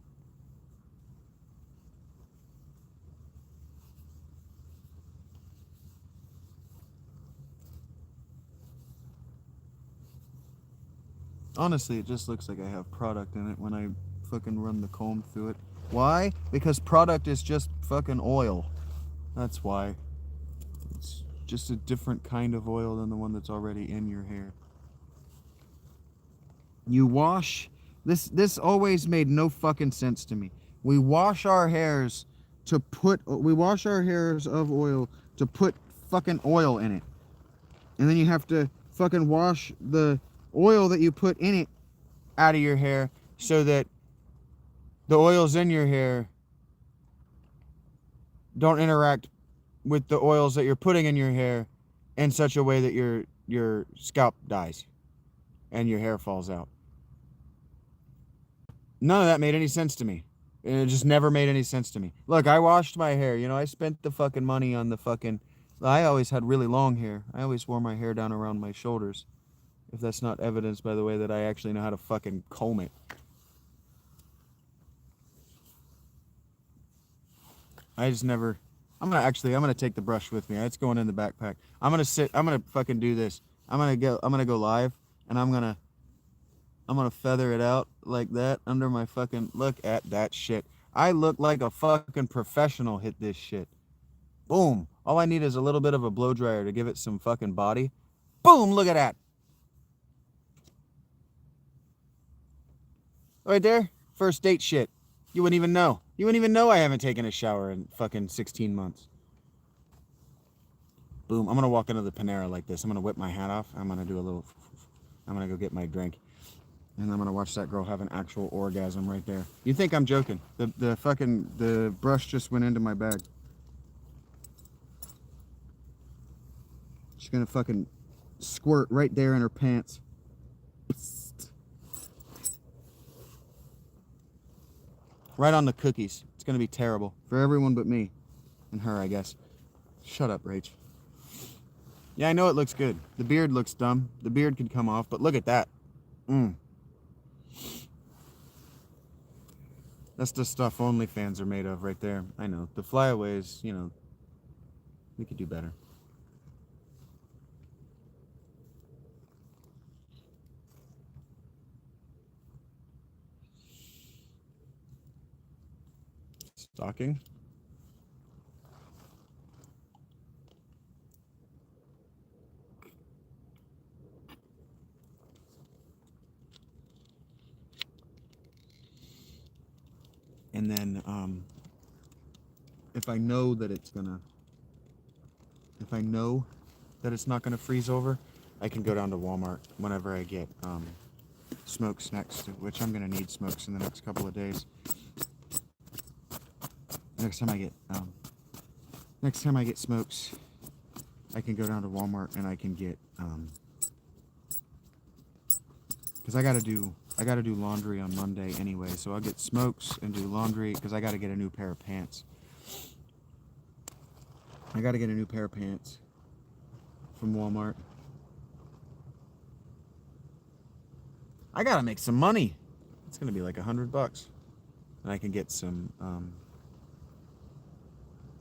Honestly, it just looks like I have product in it when I fucking run the comb through it. Why? Because product is just fucking oil. That's why. It's just a different kind of oil than the one that's already in your hair. You wash... This always made no fucking sense to me. We wash our hairs to put... We wash our hairs of oil to put fucking oil in it. And then you have to fucking wash the oil that you put in it out of your hair so that the oils in your hair don't interact with the oils that you're putting in your hair in such a way that your scalp dies and your hair falls out. None of that made any sense to me. It just never made any sense to me. Look, I washed my hair. You know, I spent the fucking money on the fucking... I always had really long hair. I always wore my hair down around my shoulders. If that's not evidenced by the way that I actually know how to fucking comb it. I just never... I'm gonna take the brush with me. It's going in the backpack. I'm gonna fucking do this. I'm gonna go live, and I'm gonna feather it out like that under my fucking... Look at that shit. I look like a fucking professional hit this shit. Boom. All I need is a little bit of a blow dryer to give it some fucking body. Boom, look at that. Right there, first date shit. You wouldn't even know. You wouldn't even know I haven't taken a shower in fucking 16 months. Boom, I'm gonna walk into the Panera like this. I'm gonna whip my hat off. I'm gonna do a little... I'm gonna go get my drink. And I'm gonna watch that girl have an actual orgasm right there. You think I'm joking. The brush just went into my bag. She's gonna fucking squirt right there in her pants. Right on the cookies. It's gonna be terrible for everyone but me. And her, I guess. Shut up, Rach. Yeah, I know it looks good. The beard looks dumb. The beard could come off, but look at that. That's the stuff OnlyFans are made of right there. I know. The flyaways, you know, we could do better. Stalking? And then, if I know that it's not gonna freeze over, I can go down to Walmart whenever I get smokes next, which I'm gonna need smokes in the next couple of days. Next time I get smokes, I can go down to Walmart and I can get because I gotta do laundry on Monday anyway, so I'll get smokes and do laundry because I gotta get a new pair of pants. I gotta get a new pair of pants from Walmart. I gotta make some money. It's gonna be like $100, and I can get some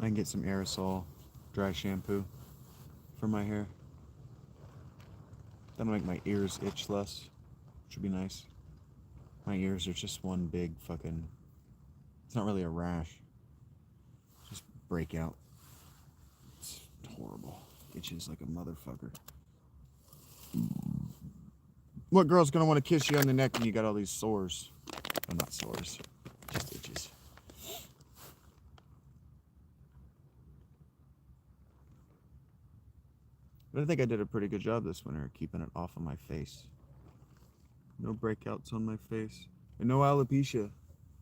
aerosol dry shampoo for my hair. That'll make my ears itch less, which would be nice. My ears are just one big fucking... It's not really a rash. Just breakout. It's horrible. Itches like a motherfucker. What girl's gonna want to kiss you on the neck when you got all these sores? Oh, not sores. Just itches. But I think I did a pretty good job this winter keeping it off of my face. No breakouts on my face. And no alopecia.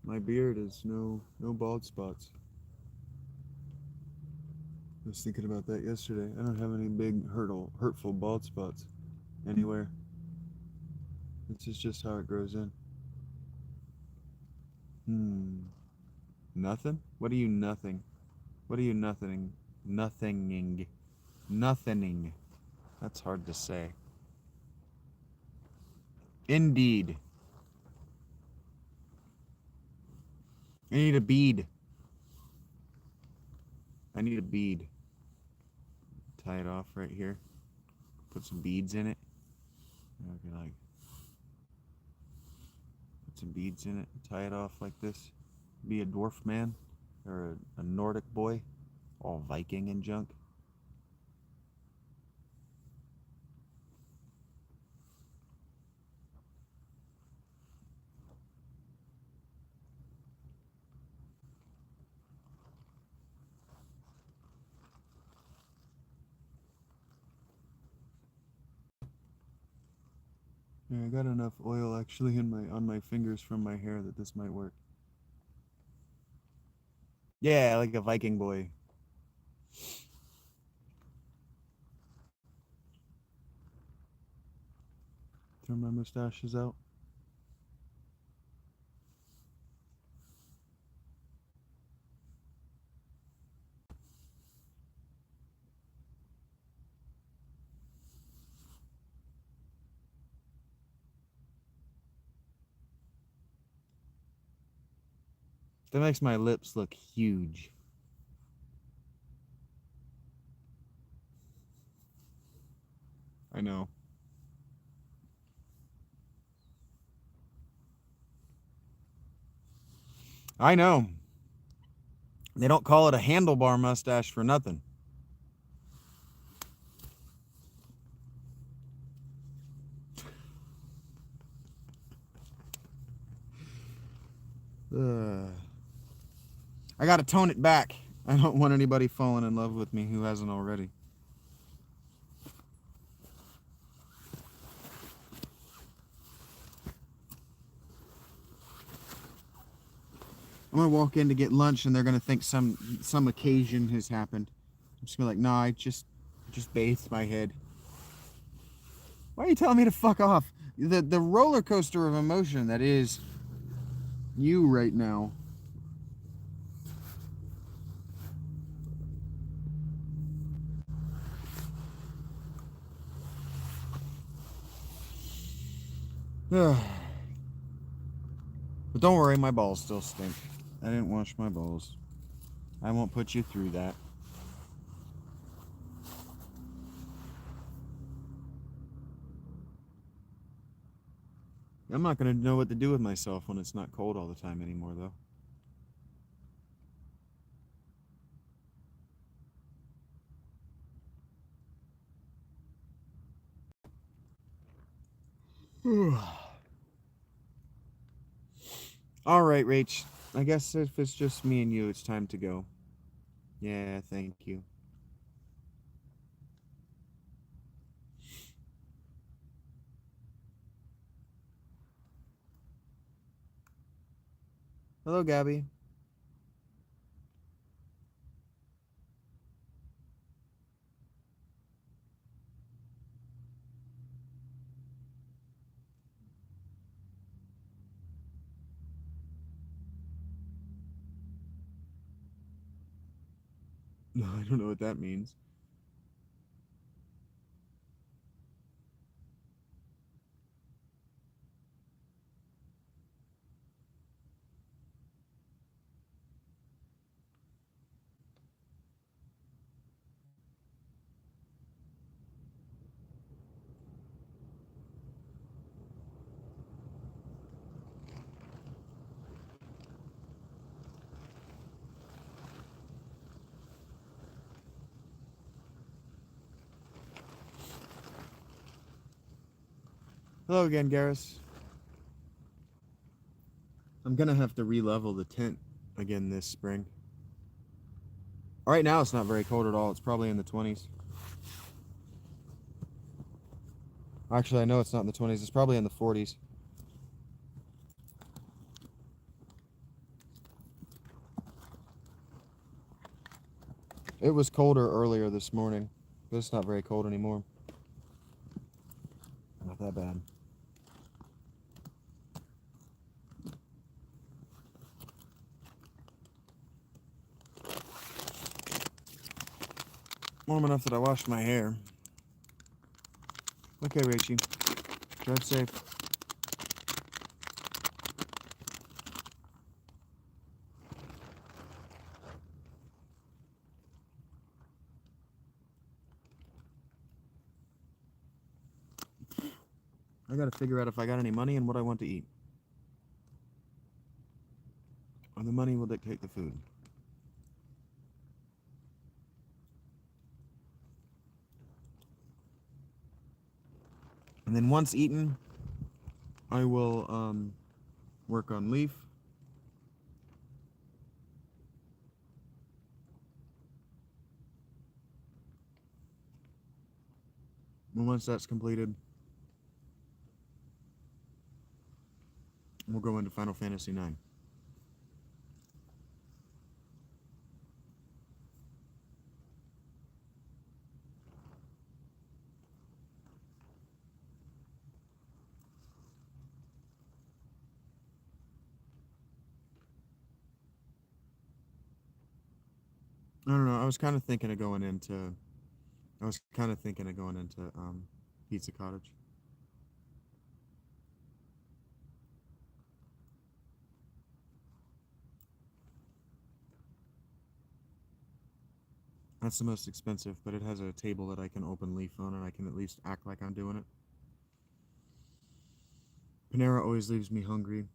My beard is no bald spots. I was thinking about that yesterday. I don't have any big hurtful bald spots anywhere. This is just how it grows in. Nothing? What are you nothing? What are you nothing? Nothinging. Nothinging. That's hard to say. Indeed. I need a bead. I need a bead. Tie it off right here. Put some beads in it. Okay, like put some beads in it. Tie it off like this. Be a dwarf man or a Nordic boy, all Viking and junk. Yeah, I got enough oil actually on my fingers from my hair that this might work. Yeah, like a Viking boy. Turn my mustaches out. That makes my lips look huge. I know. I know. They don't call it a handlebar mustache for nothing. I gotta tone it back. I don't want anybody falling in love with me who hasn't already. I'm gonna walk in to get lunch and they're gonna think some occasion has happened. I'm just gonna be like, no, I just bathed my head. Why are you telling me to fuck off? The roller coaster of emotion that is you right now. But don't worry, my balls still stink. I didn't wash my balls. I won't put you through that. I'm not gonna know what to do with myself when it's not cold all the time anymore, though. All right, Rach. I guess if it's just me and you, it's time to go. Yeah, thank you. Hello, Gabby. No, I don't know what that means. Hello again, Garrus. I'm gonna have to re-level the tent again this spring. Right now, it's not very cold at all. It's probably in the 20s. Actually, I know it's not in the 20s. It's probably in the 40s. It was colder earlier this morning, but it's not very cold anymore. Not that bad. Warm enough that I washed my hair. Okay, Rachie. Drive safe. I gotta figure out if I got any money and what I want to eat. And the money will dictate the food. And then once eaten, I will work on leaf. And once that's completed, we'll go into Final Fantasy IX. I don't know. I was kind of thinking of going into Pizza Cottage. That's the most expensive, but it has a table that I can open leaf on, and I can at least act like I'm doing it. Panera always leaves me hungry.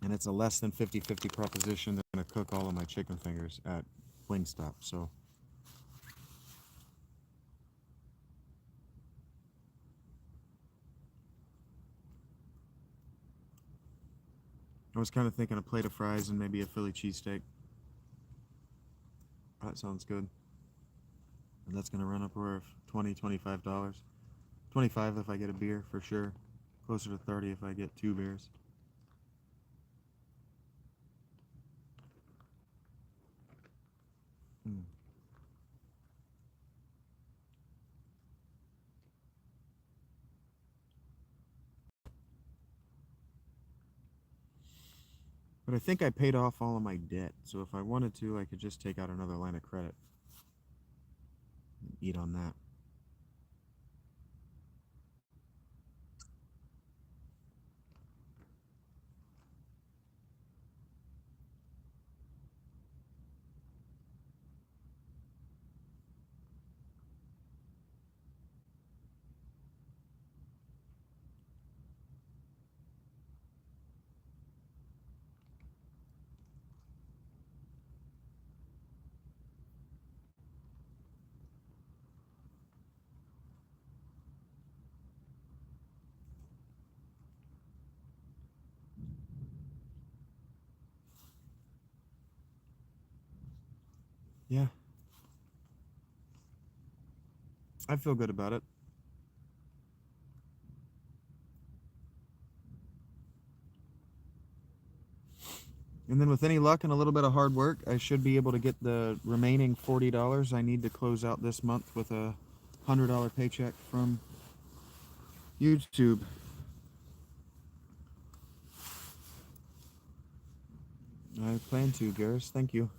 And it's a less than 50-50 proposition that I'm going to cook all of my chicken fingers at Wingstop, so... I was kind of thinking a plate of fries and maybe a Philly cheesesteak. That sounds good. And that's going to run upward of $20, $25. $25 if I get a beer, for sure. Closer to $30 if I get 2 beers. But I think I paid off all of my debt, so if I wanted to, I could just take out another line of credit and eat on that. Yeah. I feel good about it. And then with any luck and a little bit of hard work, I should be able to get the remaining $40 I need to close out this month with a $100 paycheck from YouTube. I plan to, Garrus. Thank you.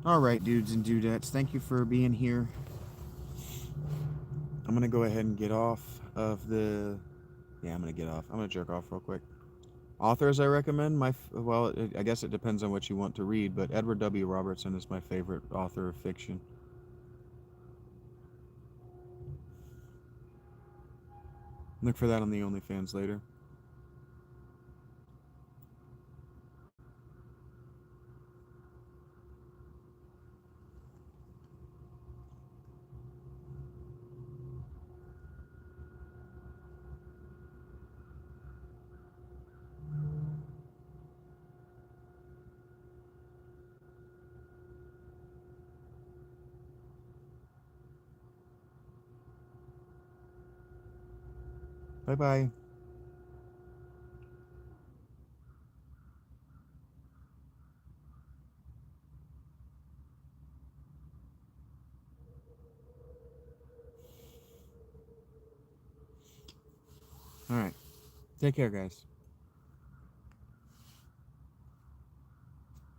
All right, dudes and dudettes, thank you for being here. I'm going to go ahead and get off of the... Yeah, I'm going to get off. I'm going to jerk off real quick. Authors I recommend, I guess it depends on what you want to read, but Edward W. Robertson is my favorite author of fiction. Look for that on the OnlyFans later. Bye bye. All right. Take care, guys.